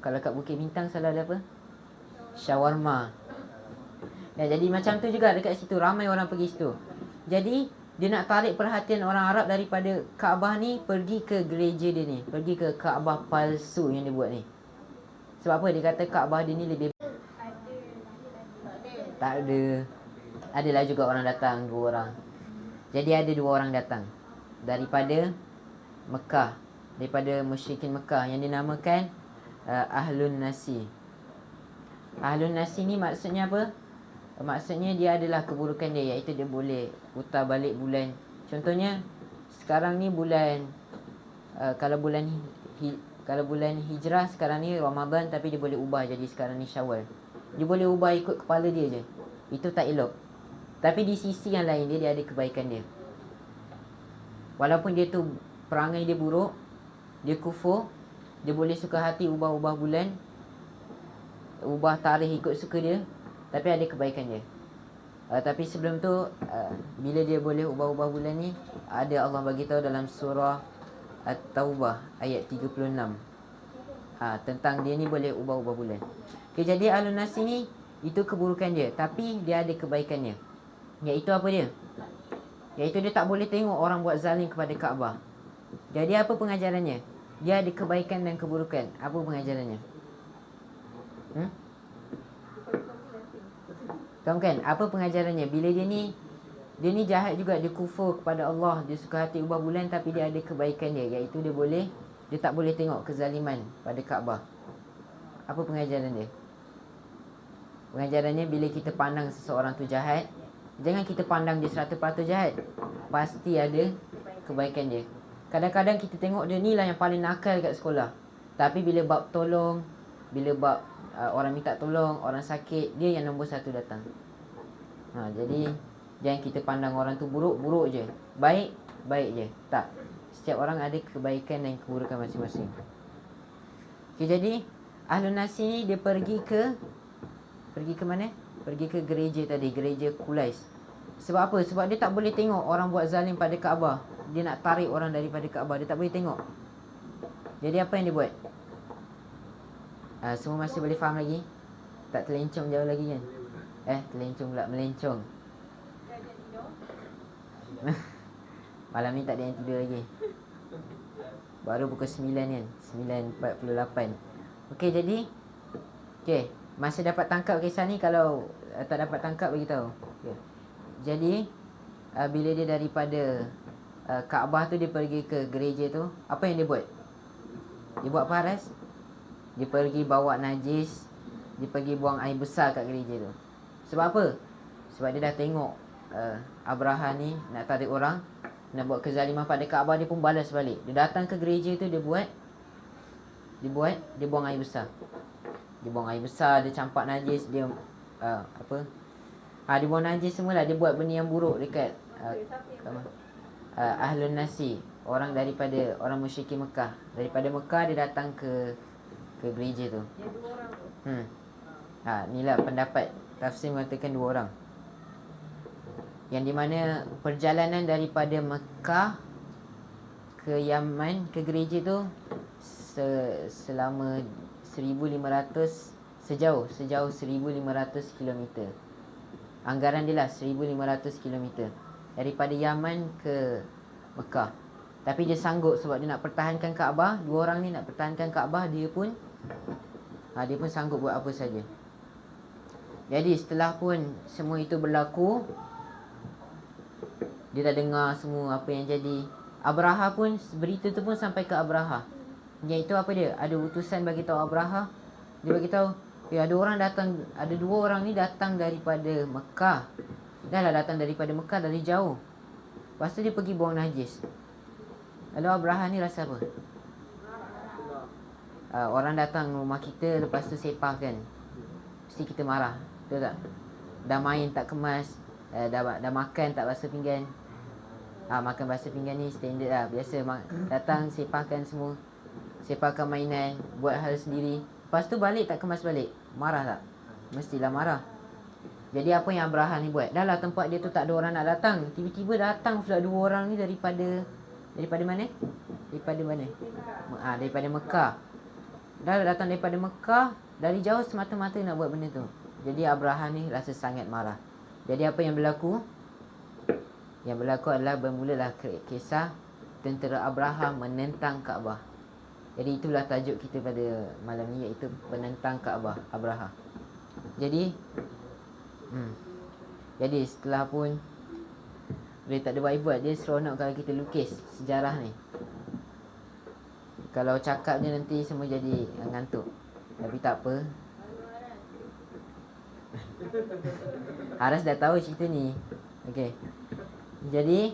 Kalau kat Bukit Bintang selalu ada apa? Shawarma. Dan jadi macam tu juga dekat situ, ramai orang pergi situ. Jadi dia nak tarik perhatian orang Arab daripada Kaabah ni, pergi ke gereja dia ni, pergi ke Kaabah palsu yang dia buat ni. Sebab apa? Dia kata Kaabah dia ni lebih, tak ada. Adalah juga orang datang, 2 orang. Jadi ada 2 orang datang daripada Mekah, daripada musyrikin Mekah, yang dinamakan Ahlun Nasi. Ahlun Nasi ni maksudnya apa? Maksudnya dia adalah keburukan dia, iaitu dia boleh putar balik bulan. Contohnya sekarang ni bulan kalau bulan Hijrah sekarang ni Ramadan, tapi dia boleh ubah jadi sekarang ni Syawal. Dia boleh ubah ikut kepala dia je. Itu tak elok. Tapi di sisi yang lain dia ada kebaikan dia. Walaupun dia tu perangai dia buruk, dia kufur, dia boleh suka hati ubah-ubah bulan, ubah tarikh ikut suka dia, tapi ada kebaikan dia. Tapi sebelum tu, bila dia boleh ubah-ubah bulan ni, ada Allah bagi tahu dalam surah At-Taubah ayat 36. Tentang dia ni boleh ubah-ubah bulan. Okay, jadi Ahlun Nasi ni, itu keburukan dia, tapi dia ada kebaikannya. Iaitu apa dia? Iaitu dia tak boleh tengok orang buat zalim kepada Kaabah. Jadi apa pengajarannya? Dia ada kebaikan dan keburukan. Apa pengajarannya? Tahu kan? Apa pengajarannya? Bila dia ni jahat juga, dia kufur kepada Allah, dia suka hati ubah bulan, tapi dia ada kebaikan dia, iaitu dia tak boleh tengok kezaliman pada Kaabah. Apa pengajaran dia? Pengajarannya, bila kita pandang seseorang tu jahat, jangan kita pandang dia 100% jahat. Pasti ada kebaikan dia. Kadang-kadang kita tengok dia ni lah yang paling nakal kat sekolah, tapi bila bab tolong, bila bab orang minta tolong, orang sakit, dia yang nombor 1 datang. Jadi jangan kita pandang orang tu buruk-buruk je, baik je. Tak. Setiap orang ada kebaikan dan keburukan masing-masing. Okay, jadi Ahlun Nasi ni dia pergi ke mana? Pergi ke gereja tadi, gereja Kulais. Sebab apa? Sebab dia tak boleh tengok orang buat zalim pada Kaabah. Dia nak tarik orang daripada Kaabah. Dia tak boleh tengok. Jadi apa yang dia buat? Semua masih boleh faham lagi? Tak terlencong jauh lagi kan? Terlencong pula, melencong. Malam ni tak ada yang tidur lagi. Baru pukul 9 kan? 9.48. Okey, jadi masa dapat tangkap kisah ni. Kalau tak dapat tangkap, beritahu. Okay. Jadi bila dia daripada Kaabah tu, dia pergi ke gereja tu, apa yang dia buat? Dia buat apa, Haras? Dia pergi bawa najis. Dia pergi buang air besar kat gereja tu. Sebab apa? Sebab dia dah tengok Abraha ni nak tarik orang, nak buat kezaliman pada Kaabah. Dia pun balas balik. Dia datang ke gereja tu, dia buang air besar. Dia buang air besar, dia campak najis, dia dia buang najis semualah. Dia buat benda yang buruk dekat Ahlun Nasi, orang daripada orang musyrikin Mekah. Daripada Mekah dia datang ke gereja tu. Inilah pendapat tafsir mengatakan 2 orang. Yang di mana perjalanan daripada Mekah ke Yaman, ke gereja tu selama 1,500, sejauh 1,500 km. Anggaran dia lah 1,500 km daripada Yaman ke Mekah. Tapi dia sanggup sebab dia nak pertahankan Kaabah. 2 orang ni nak pertahankan Kaabah. Dia pun sanggup buat apa saja. Jadi setelah pun semua itu berlaku, dia dah dengar semua apa yang jadi. Abraha pun, berita tu pun sampai ke Abraha. Iaitu apa dia? Ada utusan bagi tahu Abraha. Dia bagi tahu, ada orang datang, ada 2 orang ni datang daripada Mekah. Dah lah datang daripada Mekah dari jauh. Lepas tu dia pergi buang najis. Lalu Abraha ni rasa apa? Orang datang rumah kita, lepas tu sepahkan. Mesti kita marah. Betul tak? Dah main tak kemas, dah makan tak basuh pinggan. Makan basuh pinggan ni standard lah. Biasa datang sepahkan semua. Sepahkan mainan, buat hal sendiri. Lepas tu balik tak kemas balik. Marah tak? Mestilah marah. Jadi apa yang Abraha ni buat? Dah lah tempat dia tu tak ada orang nak datang. Tiba-tiba datang pula 2 orang ni daripada mana? Daripada mana? Daripada Mekah. Dah lah datang daripada Mekah. Dari jauh semata-mata nak buat benda tu. Jadi Abraha ni rasa sangat marah. Jadi apa yang berlaku? Yang berlaku adalah bermulalah kisah tentera Abraha menentang Kaabah. Jadi itulah tajuk kita pada malam ni, iaitu penentang Kaabah, Abraha. Jadi setelah pun dia tak ada buat, dia seronok kalau kita lukis sejarah ni. Kalau cakap je nanti semua jadi ngantuk. Tapi tak apa. Haras dah tahu cerita ni. Okey. Jadi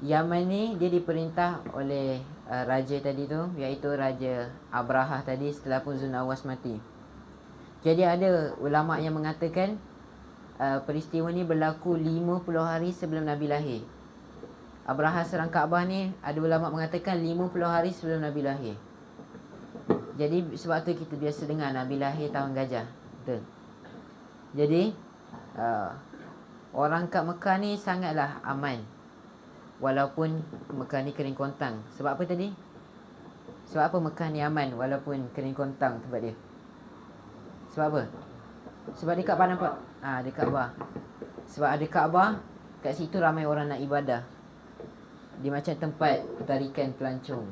Yaman ni dia diperintah oleh raja tadi tu, iaitu Raja Abraha tadi, setelah pun Zunawas mati. Jadi ada ulama yang mengatakan peristiwa ni berlaku 50 hari sebelum Nabi lahir. Abraha serang Kaabah ni, ada ulama mengatakan 50 hari sebelum Nabi lahir. Jadi sebab tu kita biasa dengar Nabi lahir tahun gajah. Betul. Jadi orang kat Mekah ni sangatlah aman. Walaupun Mekah ni kering kontang. Sebab apa tadi? Sebab apa Mekah ni aman walaupun kering kontang tempat dia? Sebab apa? Sebab dekat Padang dekat Kaabah. Sebab ada Kaabah, kat situ ramai orang nak ibadah. Dia macam tempat tarikan pelancong.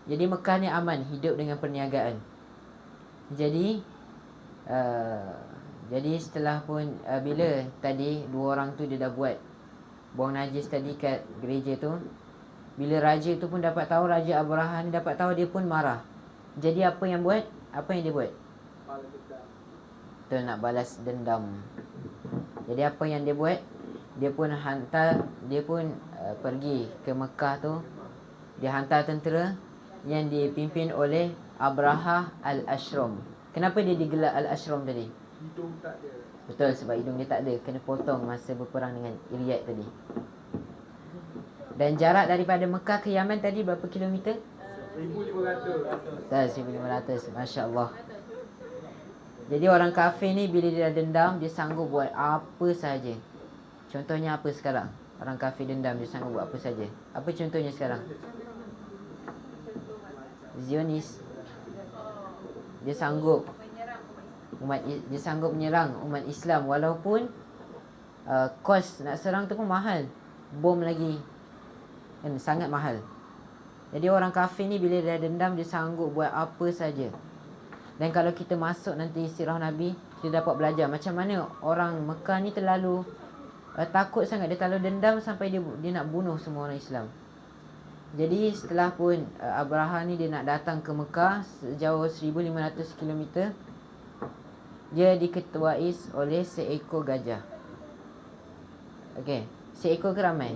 Jadi Mekah ni aman, hidup dengan perniagaan. Jadi setelah pun bila tadi 2 orang tu dia dah buang najis tadi kat gereja tu, bila raja tu pun dapat tahu, Raja Abraha ni dapat tahu, dia pun marah. Jadi apa yang dia buat? Betul, nak balas dendam. Jadi apa yang dia buat? Dia pun pergi ke Mekah tu. Dia hantar tentera yang dipimpin oleh Abraha Al-Ashram. Kenapa dia digelar Al-Ashram tadi? Hidung tak ada. Betul, sebab hidung dia tak ada. Kena potong masa berperang dengan Ilyat tadi. Dan jarak daripada Mekah ke Yaman tadi berapa kilometer? 1,500. Betul, 1,500. Masya Allah. Jadi orang kafir ni bila dia dah dendam, dia sanggup buat apa saja. Contohnya apa sekarang? Orang kafir dendam, dia sanggup buat apa saja. Apa contohnya sekarang? Zionis. Dia sanggup dia sanggup menyerang umat Islam walaupun kos nak serang tu pun mahal. Bom lagi kan, sangat mahal. Jadi orang kafir ni bila dia dendam, dia sanggup buat apa saja. Dan kalau kita masuk nanti sirah Nabi, kita dapat belajar macam mana orang Mekah ni terlalu takut sangat. Dia terlalu dendam sampai dia nak bunuh semua orang Islam. Jadi setelah pun Abraha ni dia nak datang ke Mekah sejauh 1500 km, dia diketuai oleh seekor gajah. Okey, seekor ke ramai?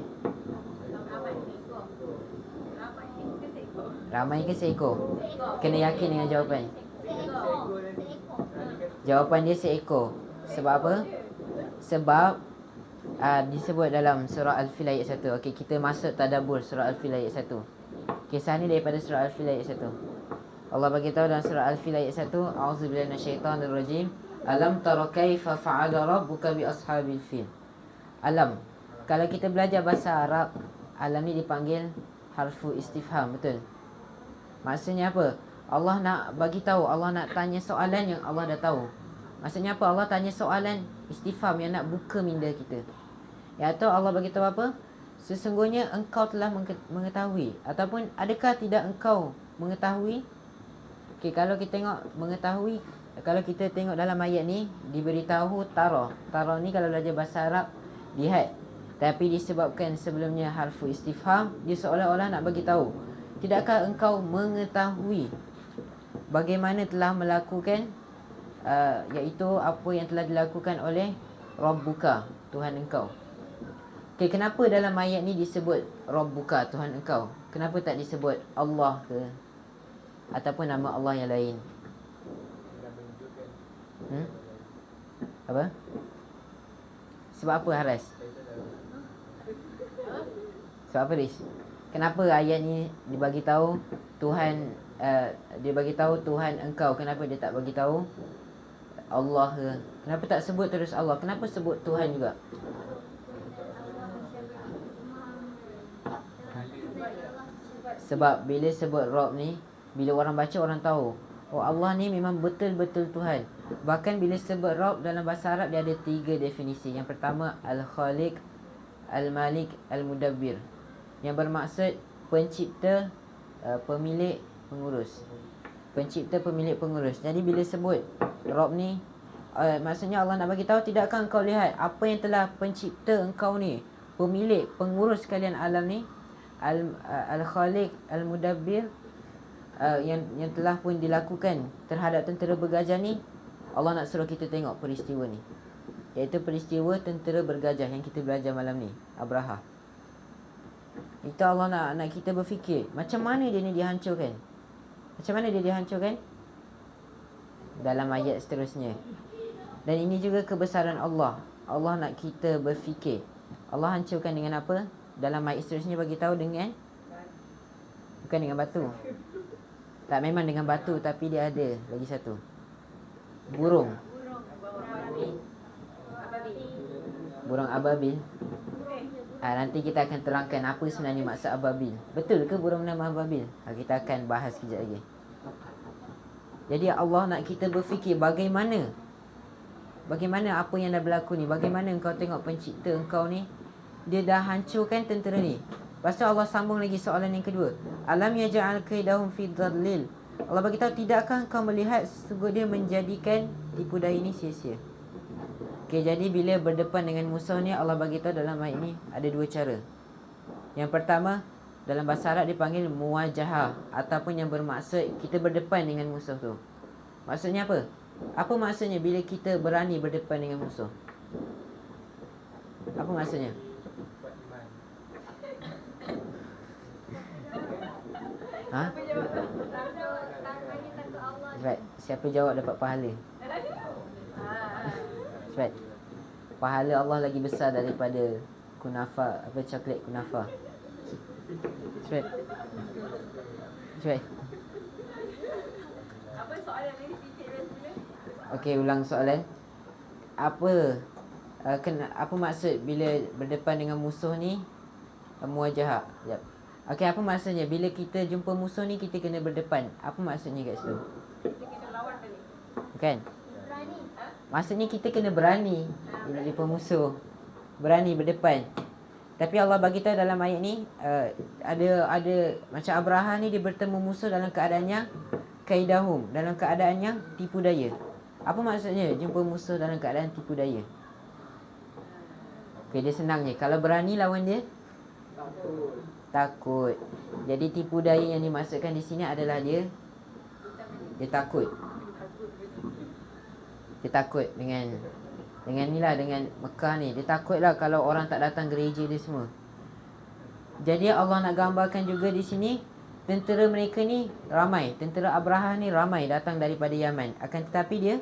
Ramai ke seekor? Kena yakin dengan jawapan. Jawapan dia seekor. Sebab apa? Sebab disebut dalam surah Al-Fil ayat 1. Okey, kita masuk tadabbur surah Al-Fil ayat 1. Kisah ni daripada surah Al-Fil ayat 1. Allah bagi tahu dalam surah Al-Fil ayat 1, A'udzubillahi minasyaitonirrajim. Alam tara kaifa fa'ala rabbuka bi ashabil fil. Alam. Kalau kita belajar bahasa Arab, alam ni dipanggil harfu istifham, betul? Maksudnya apa? Allah nak bagi tahu, Allah nak tanya soalan yang Allah dah tahu. Maksudnya apa? Allah tanya soalan istifham yang nak buka minda kita. Iaitu Allah bagi tahu apa? Sesungguhnya engkau telah mengetahui, ataupun adakah tidak engkau mengetahui? Okey, kalau kita tengok mengetahui, kalau kita tengok dalam ayat ni diberitahu tara. Tara ni kalau belajar bahasa Arab, lihat. Tapi disebabkan sebelumnya harfu istifham, dia seolah-olah nak bagi tahu, tidakkah engkau mengetahui bagaimana telah melakukan iaitu apa yang telah dilakukan oleh Rabbuka, Tuhan engkau. Okey, kenapa dalam ayat ni disebut Rabbuka, Tuhan engkau? Kenapa tak disebut Allah ke ataupun nama Allah yang lain? Apa? Sebab apa, Haras? Sebab apa, Riz? Kenapa ayat ni dibagi tahu Tuhan, dia bagi tahu Tuhan engkau? Kenapa dia tak bagi tahu Allah ke? Kenapa tak sebut terus Allah? Kenapa sebut Tuhan juga? Sebab bila sebut Rabb ni, bila orang baca orang tahu, oh Allah ni memang betul-betul Tuhan. Bahkan bila sebut Rabb dalam bahasa Arab, dia ada 3 definisi. Yang pertama Al-Khaliq, Al-Malik, Al-Mudabbir, yang bermaksud pencipta, pemilik, pengurus. Pencipta, pemilik, pengurus. Jadi bila sebut Rabb ni, maksudnya Allah nak bagi tahu, tidakkah engkau lihat apa yang telah pencipta engkau ni, pemilik, pengurus sekalian alam ni, Al-Khaliq, Al-Mudabbir, yang telah pun dilakukan terhadap tentera bergajah ni. Allah nak suruh kita tengok peristiwa ni, iaitu peristiwa tentera bergajah yang kita belajar malam ni, Abraha. Itu Allah nak kita berfikir, macam mana dia ni dihancurkan. Macam mana dia dihancurkan? Dalam ayat seterusnya. Dan ini juga kebesaran Allah. Allah nak kita berfikir, Allah hancurkan dengan apa? Dalam ayat seterusnya bagi tahu dengan, bukan dengan batu. Tak, memang dengan batu, tapi dia ada lagi satu. Burung. Burung ababil. Nanti kita akan terangkan apa sebenarnya maksud ababil. Betul ke burung nama ababil? Kita akan bahas kejap lagi. Jadi Allah nak kita berfikir bagaimana apa yang dah berlaku ni. Bagaimana engkau tengok pencipta engkau ni, dia dah hancurkan tentera ni. Lepas tu Allah sambung lagi soalan yang kedua. Alam yaj'al kaidahum fi dhalil. Allah bagi tahu, tidakkah engkau melihat sesungguhnya dia menjadikan tipu daya ini sia-sia. Okey, jadi bila berdepan dengan musuh ni, Allah bagi tahu dalam ayat ni ada 2 cara. Yang pertama, dalam bahasa Arab dipanggil muwajahah, ataupun yang bermaksud kita berdepan dengan musuh tu. Maksudnya apa? Apa maksudnya bila kita berani berdepan dengan musuh? Apa maksudnya? Ha? Sebab siapa jawab dapat pahala. Sebab pahala Allah lagi besar daripada kunafa, apa, coklat kunafa. Sebab apa soalan ni sikit Okey, ulang soalan. Apa apa maksud bila berdepan dengan musuh ni? Muwajahah. Sekejap. Okey, apa maksudnya bila kita jumpa musuh ni kita kena berdepan? Apa maksudnya kat situ? Kita kena lawan tadi. Kan? Berani. Maksudnya kita kena berani bila jumpa musuh. Berani berdepan. Tapi Allah bagi tahu dalam ayat ni ada macam Abraha ni dia bertemu musuh dalam keadaannya kaidahum, dalam keadaannya tipu daya. Apa maksudnya jumpa musuh dalam keadaan tipu daya? Okey, dia senang je. Kalau berani lawan dia takut. Jadi tipu daya yang dimaksudkan di sini adalah dia takut. Dia takut dengan inilah, dengan Mekah ni. Dia takutlah kalau orang tak datang gereja dia semua. Jadi Allah nak gambarkan juga di sini tentera mereka ni ramai. Tentera Abraha ni ramai datang daripada Yaman. Akan tetapi dia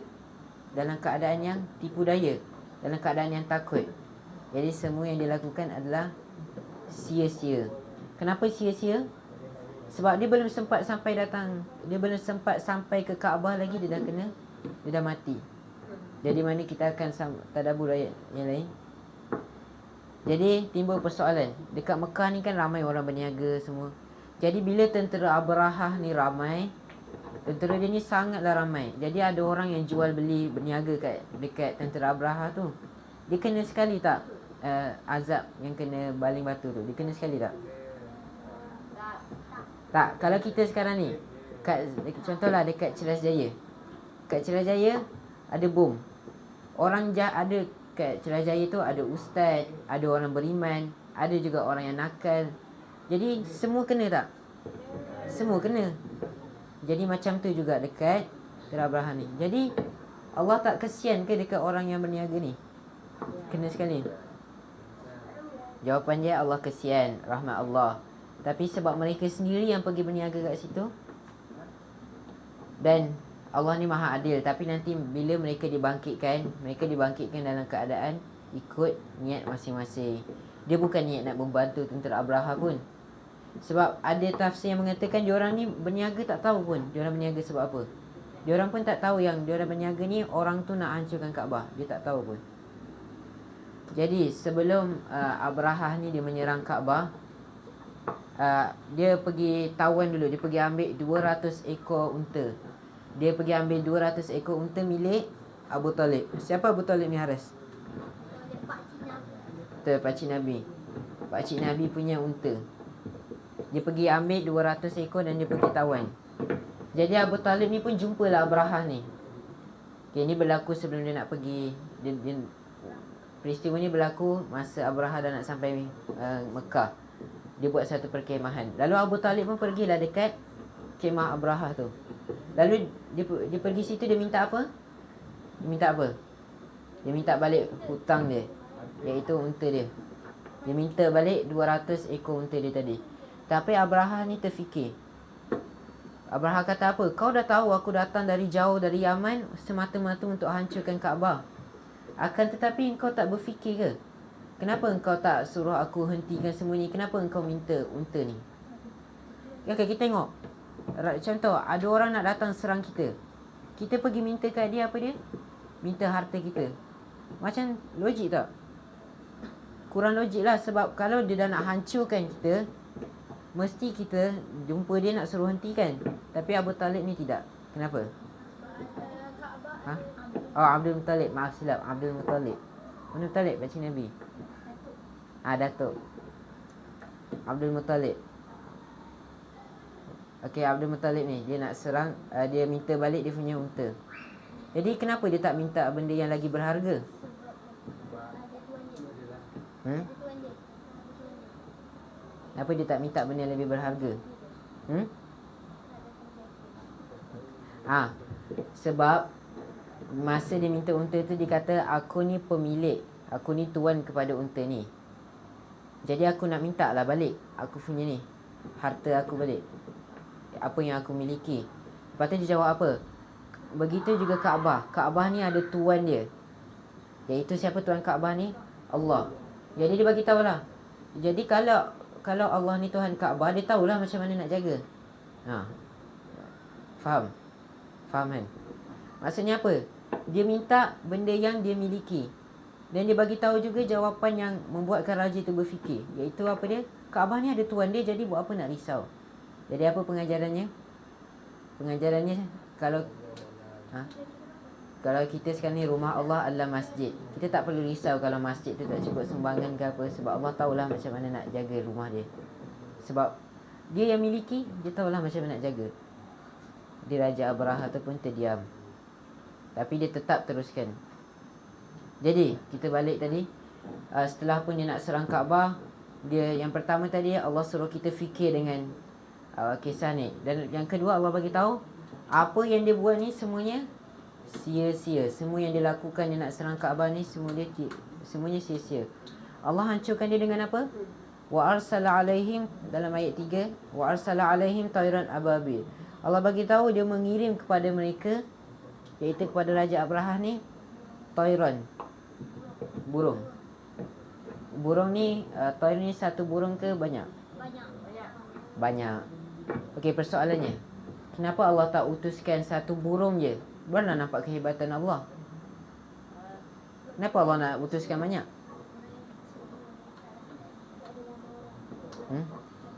dalam keadaan yang tipu daya, dalam keadaan yang takut. Jadi semua yang dia lakukan adalah sia-sia. Kenapa sia-sia? Sebab dia belum sempat sampai datang. Dia belum sempat sampai ke Kaabah lagi, dia dah mati. Jadi mana kita akan tadabbur ayat yang lain. Jadi timbul persoalan. Dekat Mekah ni kan ramai orang berniaga semua. Jadi bila tentera Abrahah ni ramai, tentera dia ni sangatlah ramai. Jadi ada orang yang jual beli berniaga dekat tentera Abrahah tu. Dia kena sekali tak azab yang kena baling batu tu? Dia kena sekali tak? Tak. Kalau kita sekarang ni contohlah dekat Ceras Jaya. Kat Ceras Jaya ada bom. Orang ada kat Ceras Jaya tu ada ustaz, ada orang beriman, ada juga orang yang nakal. Jadi semua kena tak? Semua kena. Jadi macam tu juga dekat Tentera Abraha ni. Jadi Allah tak kesian ke dekat orang yang berniaga ni? Kena sekali. Jawapan dia Allah kesian, rahmat Allah. Tapi sebab mereka sendiri yang pergi berniaga kat situ. Dan Allah ni maha adil. Tapi nanti bila mereka dibangkitkan dalam keadaan ikut niat masing-masing. Dia bukan niat nak membantu tentera Abraha pun. Sebab ada tafsir yang mengatakan diorang ni berniaga tak tahu pun diorang berniaga sebab apa. Diorang pun tak tahu yang diorang berniaga ni orang tu nak hancurkan Kaabah. Dia tak tahu pun. Jadi sebelum Abraha ni dia menyerang Kaabah, dia pergi tawan dulu. Dia pergi ambil 200 ekor unta. Dia pergi ambil 200 ekor unta milik Abu Talib. Siapa Abu Talib ni, Haris? Betul, pakcik Nabi. Pakcik Nabi punya unta. Dia pergi ambil 200 ekor dan dia pergi tawan. Jadi Abu Talib ni pun jumpalah Abraha ni. Okay, ni berlaku sebelum dia nak pergi. Peristiwa ni berlaku masa Abraha dah nak sampai Mekah. Dia buat satu perkemahan. Lalu Abu Talib pun pergilah dekat kemah Abraha tu. Lalu dia pergi situ, dia minta apa? Dia minta apa? Dia minta balik hutang dia, iaitu unta dia. Dia minta balik 200 ekor unta dia tadi. Tapi Abraha ni terfikir. Abraha kata apa? Kau dah tahu aku datang dari jauh dari Yaman semata-mata untuk hancurkan Kaabah. Akan tetapi engkau tak berfikir ke? Kenapa engkau tak suruh aku hentikan semua ni? Kenapa engkau minta unta ni? Okay, kita tengok. Contoh, ada orang nak datang serang kita. Kita pergi minta kat dia apa dia? Minta harta kita. Macam logik tak? Kurang logik lah. Sebab kalau dia dah nak hancurkan kita, mesti kita jumpa dia nak suruh hentikan. Tapi Abu Talib ni tidak. Kenapa? Ha? Oh, Abdul Muttalib. Maaf silap, Abdul Muttalib. Abdul Muttalib pakcik Nabi. Datuk Abdul Muttalib. Okey, Abdul Muttalib ni dia nak serang, dia minta balik dia punya unta. Jadi kenapa dia tak minta benda yang lagi berharga? Kenapa dia tak minta benda yang lebih berharga? Sebab masa dia minta unta tu dia kata, aku ni pemilik, aku ni tuan kepada unta ni. Jadi aku nak minta lah balik aku punya ni, harta aku balik, apa yang aku miliki. Lepas tu dia jawab apa? Begitu juga Kaabah. Kaabah ni ada tuan dia, iaitu siapa tuan Kaabah ni? Allah. Jadi dia bagi tahu lah. Jadi kalau Allah ni Tuhan Kaabah, dia tahulah macam mana nak jaga. Faham? Faham kan? Maksudnya apa? Dia minta benda yang dia miliki. Dan dia bagi tahu juga jawapan yang membuatkan raja itu berfikir. Iaitu apa dia? Kaabah ni ada tuan dia, jadi buat apa nak risau? Jadi apa pengajarannya? Pengajarannya kalau kalau kita sekarang ni rumah Allah adalah masjid. Kita tak perlu risau kalau masjid tu tak cukup sumbangan ke apa. Sebab Allah tahulah macam mana nak jaga rumah dia. Sebab dia yang miliki, dia tahulah macam mana nak jaga. Dia Raja Abraha tu pun terdiam. Tapi dia tetap teruskan. Jadi kita balik tadi, setelah pun dia nak serang Kaabah, dia yang pertama tadi Allah suruh kita fikir dengan kisah ni. Dan yang kedua Allah bagi tahu apa yang dia buat ni semuanya sia-sia. Semua yang dia lakukan, dia nak serang Kaabah ni semuanya sia-sia. Allah hancurkan dia dengan apa? Wa arsala alaihim, dalam ayat 3, wa arsala alaihim tayran ababil. Allah bagi tahu dia mengirim kepada mereka, iaitu kepada Raja Abraha ni, tayran, burung. Burung ni, tayr ni satu burung ke banyak? Banyak. Okey, persoalannya, kenapa Allah tak utuskan satu burung je? Barulah nampak kehebatan Allah. Kenapa Allah nak utuskan banyak?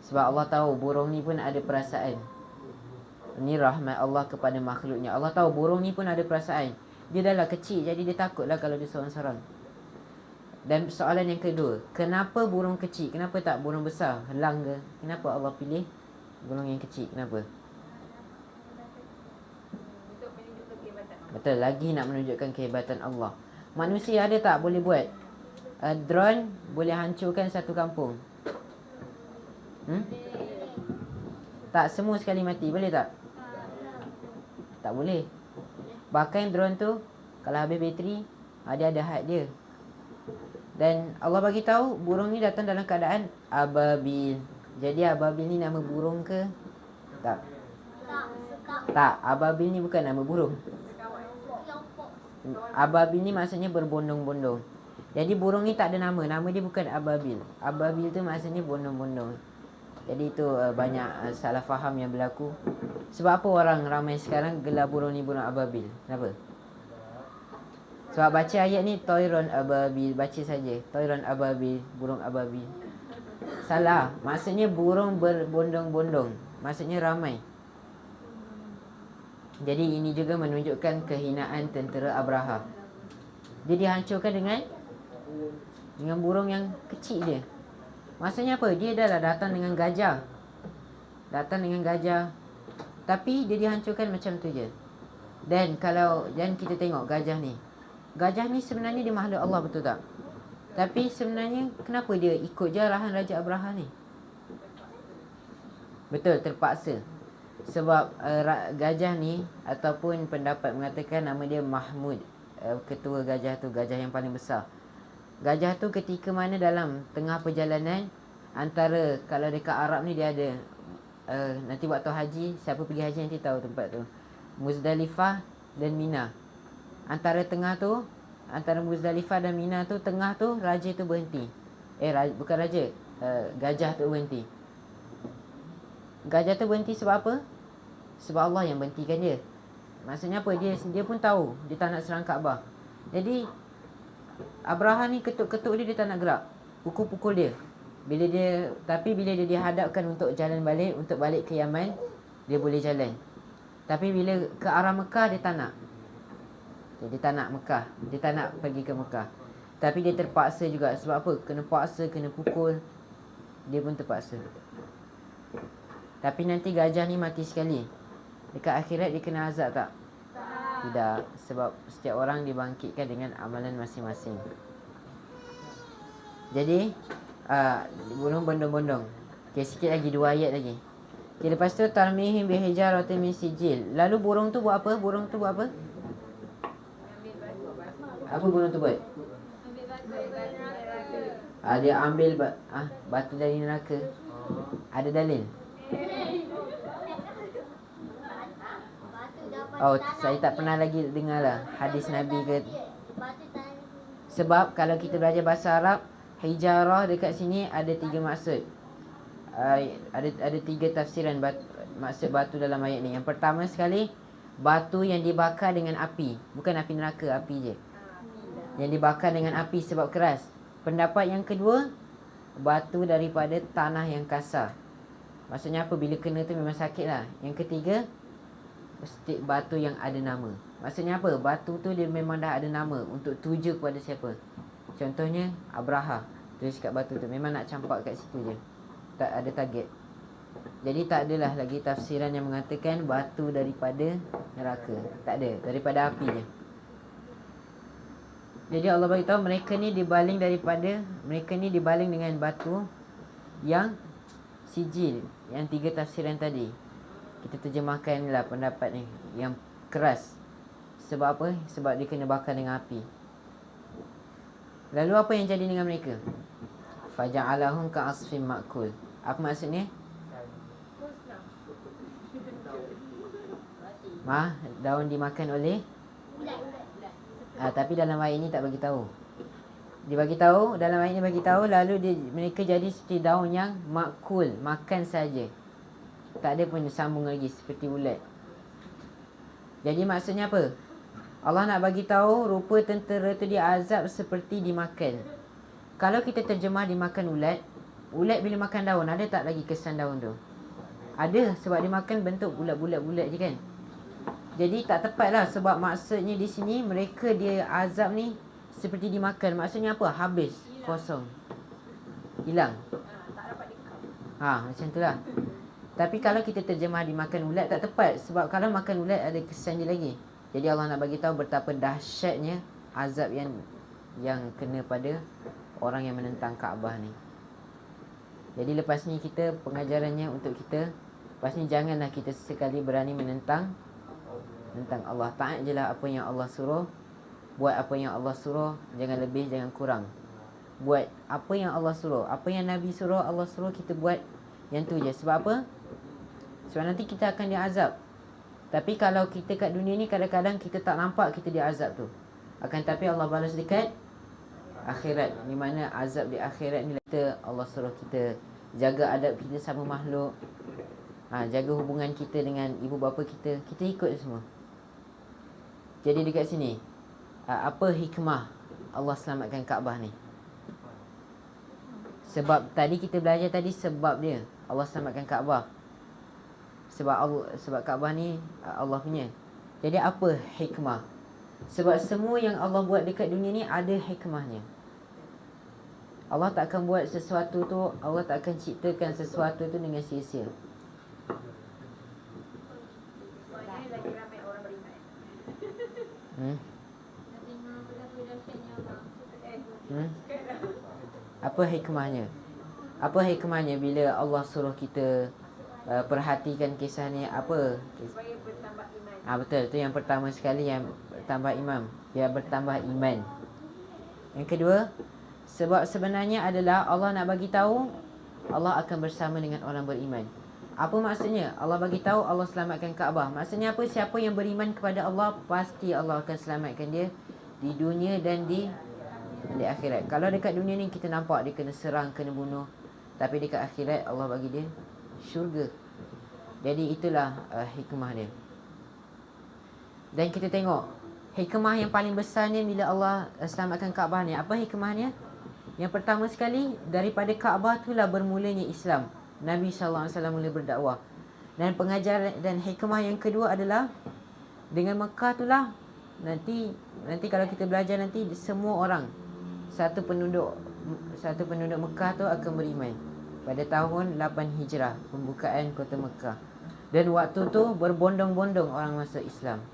Sebab Allah tahu burung ni pun ada perasaan. Ini rahmat Allah kepada makhluknya. Allah tahu burung ni pun ada perasaan. Dia dah lah kecil, jadi dia takutlah kalau dia sorang-sorang. Dan soalan yang kedua, kenapa burung kecil? Kenapa tak burung besar? Helang ke? Kenapa Allah pilih burung yang kecil? Kenapa? Betul, lagi nak menunjukkan kehebatan Allah. Manusia ada tak boleh buat? Drone boleh hancurkan satu kampung. Tak semua sekali mati, boleh tak? Tak boleh. Bahkan drone tu kalau habis bateri, dia ada had dia. Dan Allah bagi tahu burung ni datang dalam keadaan ababil. Jadi ababil ni nama burung ke? Tak. Tak, ababil ni bukan nama burung. Ababil ni maksudnya berbondong-bondong. Jadi burung ni tak ada nama. Nama dia bukan ababil. Ababil tu maksudnya bondong-bondong. Jadi itu banyak salah faham yang berlaku. Sebab apa orang ramai sekarang gelar burung ni burung ababil? Kenapa? Sebab baca ayat ni Tayran ababil, baca saja Tayran ababil, burung ababil. Salah. Maksudnya burung berbondong-bondong. Maksudnya ramai. Jadi ini juga menunjukkan kehinaan tentera Abraha. Dia dihancurkan dengan burung yang kecil dia. Maksudnya apa? Dia dah lah datang dengan gajah. Datang dengan gajah. Tapi dia dihancurkan macam tu je. Dan kita tengok gajah ni. Gajah ni sebenarnya dia makhluk Allah, betul tak? Tapi sebenarnya kenapa dia ikut je arahan Raja Abraha ni? Betul, terpaksa. Sebab gajah ni, ataupun pendapat mengatakan nama dia Mahmud, ketua gajah tu, gajah yang paling besar. Gajah tu ketika mana dalam tengah perjalanan antara, kalau dekat Arab ni dia ada nanti waktu haji, siapa pergi haji nanti tahu tempat tu, Muzdalifah dan Mina. Antara tengah tu, antara Muzdalifah dan Mina tu, tengah tu raja tu berhenti. Bukan raja, gajah tu berhenti. Gajah tu berhenti sebab apa? Sebab Allah yang berhentikan dia. Maksudnya apa? Dia pun tahu dia tak nak serang Kaabah. Jadi Abraha ni ketuk-ketuk dia tak nak gerak. Pukul-pukul dia. Tapi bila dia dihadapkan untuk jalan balik, untuk balik ke Yaman, dia boleh jalan. Tapi bila ke arah Mekah, dia tak nak. Dia tak nak Mekah. Dia tak nak pergi ke Mekah. Tapi dia terpaksa juga. Sebab apa? Kena paksa, kena pukul. Dia pun terpaksa. Tapi nanti gajah ni mati sekali. Dekat akhirat dia kena azab tak? Tidak. Sebab setiap orang dibangkitkan dengan amalan masing-masing. Jadi burung bondong-bondong. Okay, sikit lagi, 2 ayat lagi. Okay, lepas tu tarmihim bihijaratin min sijil. Lalu burung tu buat apa? Burung tu buat apa? Apa burung tu buat? Dia ambil batu dari neraka. Ada dalil? Oh, saya tak pernah lagi dengar lah hadis Nabi ke. Sebab kalau kita belajar bahasa Arab, hijarah dekat sini ada 3 maksud. Ada 3 tafsiran maksud batu dalam ayat ni. Yang pertama sekali, batu yang dibakar dengan api. Bukan api neraka, api je. Yang dibakar dengan api sebab keras. Pendapat yang kedua, batu daripada tanah yang kasar. Maksudnya apa? Bila kena tu memang sakit lah. Yang ketiga, batu yang ada nama. Maksudnya apa? Batu tu dia memang dah ada nama untuk tuju kepada siapa. Contohnya Abraha, tulis kat batu tu, memang nak campak kat situ je, tak ada target. Jadi tak adalah lagi tafsiran yang mengatakan batu daripada neraka. Tak ada, daripada api je. Jadi Allah beritahu mereka ni dibaling dengan batu yang sijil, yang 3 tafsiran tadi. Kita terjemahkan lah pendapat ni, yang keras. Sebab apa? Sebab dia kena bakar dengan api. Lalu apa yang jadi dengan mereka? Faja'alahum ka'asfin ma'kul. Apa maksudnya? Daun dimakan oleh tapi dalam ayat ini tak bagi tahu. Dia bagi tahu, dalam ayat ini bagi tahu, lalu mereka jadi seperti daun yang makul, makan saja. Tak ada pun sambung lagi seperti ulat. Jadi maksudnya apa? Allah nak bagi tahu rupa tentera tu diazab seperti dimakan. Kalau kita terjemah dimakan ulat, ulat bila makan daun, ada tak lagi kesan daun tu? Ada, sebab dia makan bentuk bulat-bulat je kan. Jadi tak tepat lah, sebab maksudnya di sini mereka dia azab ni seperti dimakan. Maksudnya apa? Habis, kosong, hilang. Macam tu lah. Tapi kalau kita terjemah dimakan ulat, tak tepat. Sebab kalau makan ulat ada kesan dia lagi. Jadi Allah nak bagi tahu betapa dahsyatnya azab yang kena pada orang yang menentang Kaabah ni. Jadi lepas ni kita, pengajarannya untuk kita, lepas ni janganlah kita sekali berani menentang Allah. Taat je lah apa yang Allah suruh. Buat apa yang Allah suruh, jangan lebih, jangan kurang. Buat apa yang Allah suruh, apa yang Nabi suruh, Allah suruh, kita buat yang tu je. Sebab apa? Sebab nanti kita akan diazab. Tapi kalau kita kat dunia ni, kadang-kadang kita tak nampak kita diazab tu. Akan tapi Allah balas dekat akhirat. Di mana azab di akhirat ni Allah suruh kita jaga adab kita sama makhluk, jaga hubungan kita dengan ibu bapa kita. Kita ikut semua. Jadi dekat sini, apa hikmah Allah selamatkan Kaabah ni? Sebab tadi kita belajar tadi, sebab dia Allah selamatkan Kaabah. Sebab Kaabah ni Allah punya. Jadi apa hikmah? Sebab semua yang Allah buat dekat dunia ni ada hikmahnya. Allah tak akan buat sesuatu tu, Allah tak akan ciptakan sesuatu tu dengan sia-sia. Lagi ramai orang beriman. Apa hikmahnya? Apa hikmahnya bila Allah suruh kita perhatikan kisah ni? Apa? Supaya bertambah iman. Betul, tu yang pertama sekali, yang bertambah iman, biar bertambah iman. Yang kedua, sebab sebenarnya adalah Allah nak bagi tahu Allah akan bersama dengan orang beriman. Apa maksudnya? Allah bagi tahu Allah selamatkan Kaabah. Maksudnya apa? Siapa yang beriman kepada Allah, pasti Allah akan selamatkan dia di dunia dan di akhirat. Kalau dekat dunia ni kita nampak dia kena serang, kena bunuh, tapi dekat akhirat Allah bagi dia syurga. Jadi itulah hikmah dia. Dan kita tengok hikmah yang paling besarnya bila Allah selamatkan Kaabah ni. Apa hikmahnya? Yang pertama sekali, daripada Kaabah itulah bermulanya Islam. Nabi SAW mula berdakwah. Dan pengajaran dan hikmah yang kedua adalah dengan Mekah itulah nanti kalau kita belajar nanti, semua orang, satu penduduk Mekah tu akan beriman pada tahun 8 Hijrah, pembukaan kota Mekah. Dan waktu tu berbondong-bondong orang masuk Islam.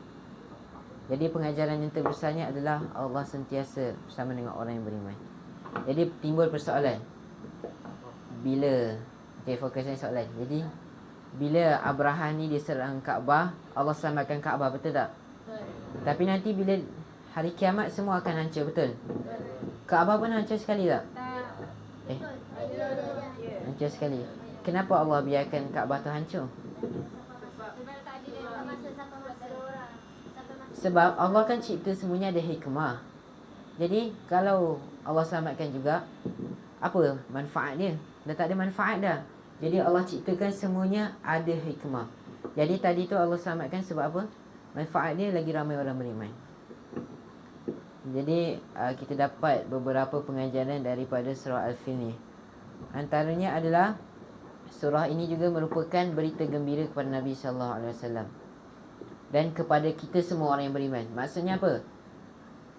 Jadi pengajaran yang terbesarnya adalah Allah sentiasa bersama dengan orang yang beriman. Jadi timbul persoalan, bila fokusnya soalan. Jadi bila Abraha ni dia serang Kaabah, Allah selamatkan Kaabah, betul tak? Tapi nanti bila hari kiamat semua akan hancur, betul? Kaabah pun hancur sekali tak? Hancur sekali. Kenapa Allah biarkan Kaabah tu hancur? Sebab Allah kan cipta semuanya ada hikmah. Jadi kalau Allah selamatkan juga, apa manfaat dia? Dah tak ada manfaat dah. Jadi Allah ciptakan semuanya ada hikmah. Jadi tadi tu Allah selamatkan sebab apa? manfaat dia lagi ramai orang beriman. Jadi kita dapat beberapa pengajaran daripada surah Al-Fil ni. Antaranya adalah surah ini juga merupakan berita gembira kepada Nabi SAW dan kepada kita semua orang yang beriman. Maksudnya apa?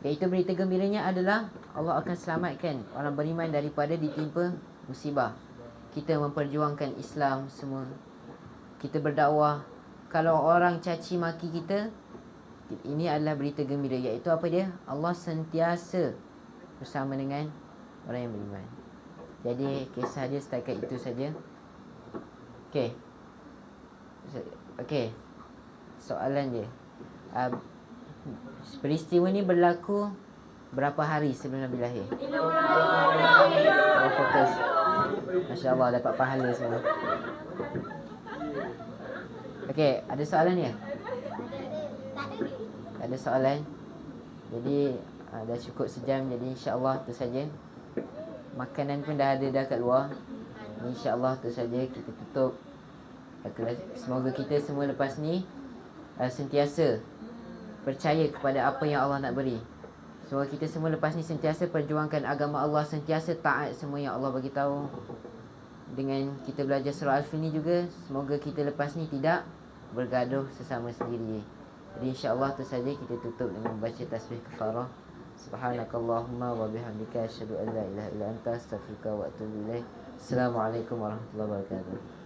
Iaitu berita gembiranya adalah Allah akan selamatkan orang beriman daripada ditimpa musibah. Kita memperjuangkan Islam semua. Kita berdakwah. Kalau orang caci maki kita, ini adalah berita gembira, iaitu apa dia? Allah sentiasa bersama dengan orang yang beriman. Jadi kisah dia setakat itu saja. Okey. Okey. Soalan dia. Peristiwa ni berlaku berapa hari sebelum Nabi lahir? Fokus. Masya Allah, dapat pahala semua. Okey, ada soalan ni? Ada soalan? Jadi dah cukup sejam. Jadi insya-Allah tu saja. Makanan pun dah ada dah kat luar. InsyaAllah tu saja kita tutup. Semoga kita semua lepas ni sentiasa percaya kepada apa yang Allah nak beri. Semoga kita semua lepas ni sentiasa perjuangkan agama Allah, sentiasa taat semua yang Allah bagi tahu. Dengan kita belajar surah Al-Fil ni juga, semoga kita lepas ni tidak bergaduh sesama sendiri. Jadi insya-Allah tu saja kita tutup dengan membaca tasbih kafarah. Subhanakallahumma wa bihamdika asyhadu an la ilaha illa anta astaghfiruka wa atubu ilaik. Assalamualaikum warahmatullahi wabarakatuh.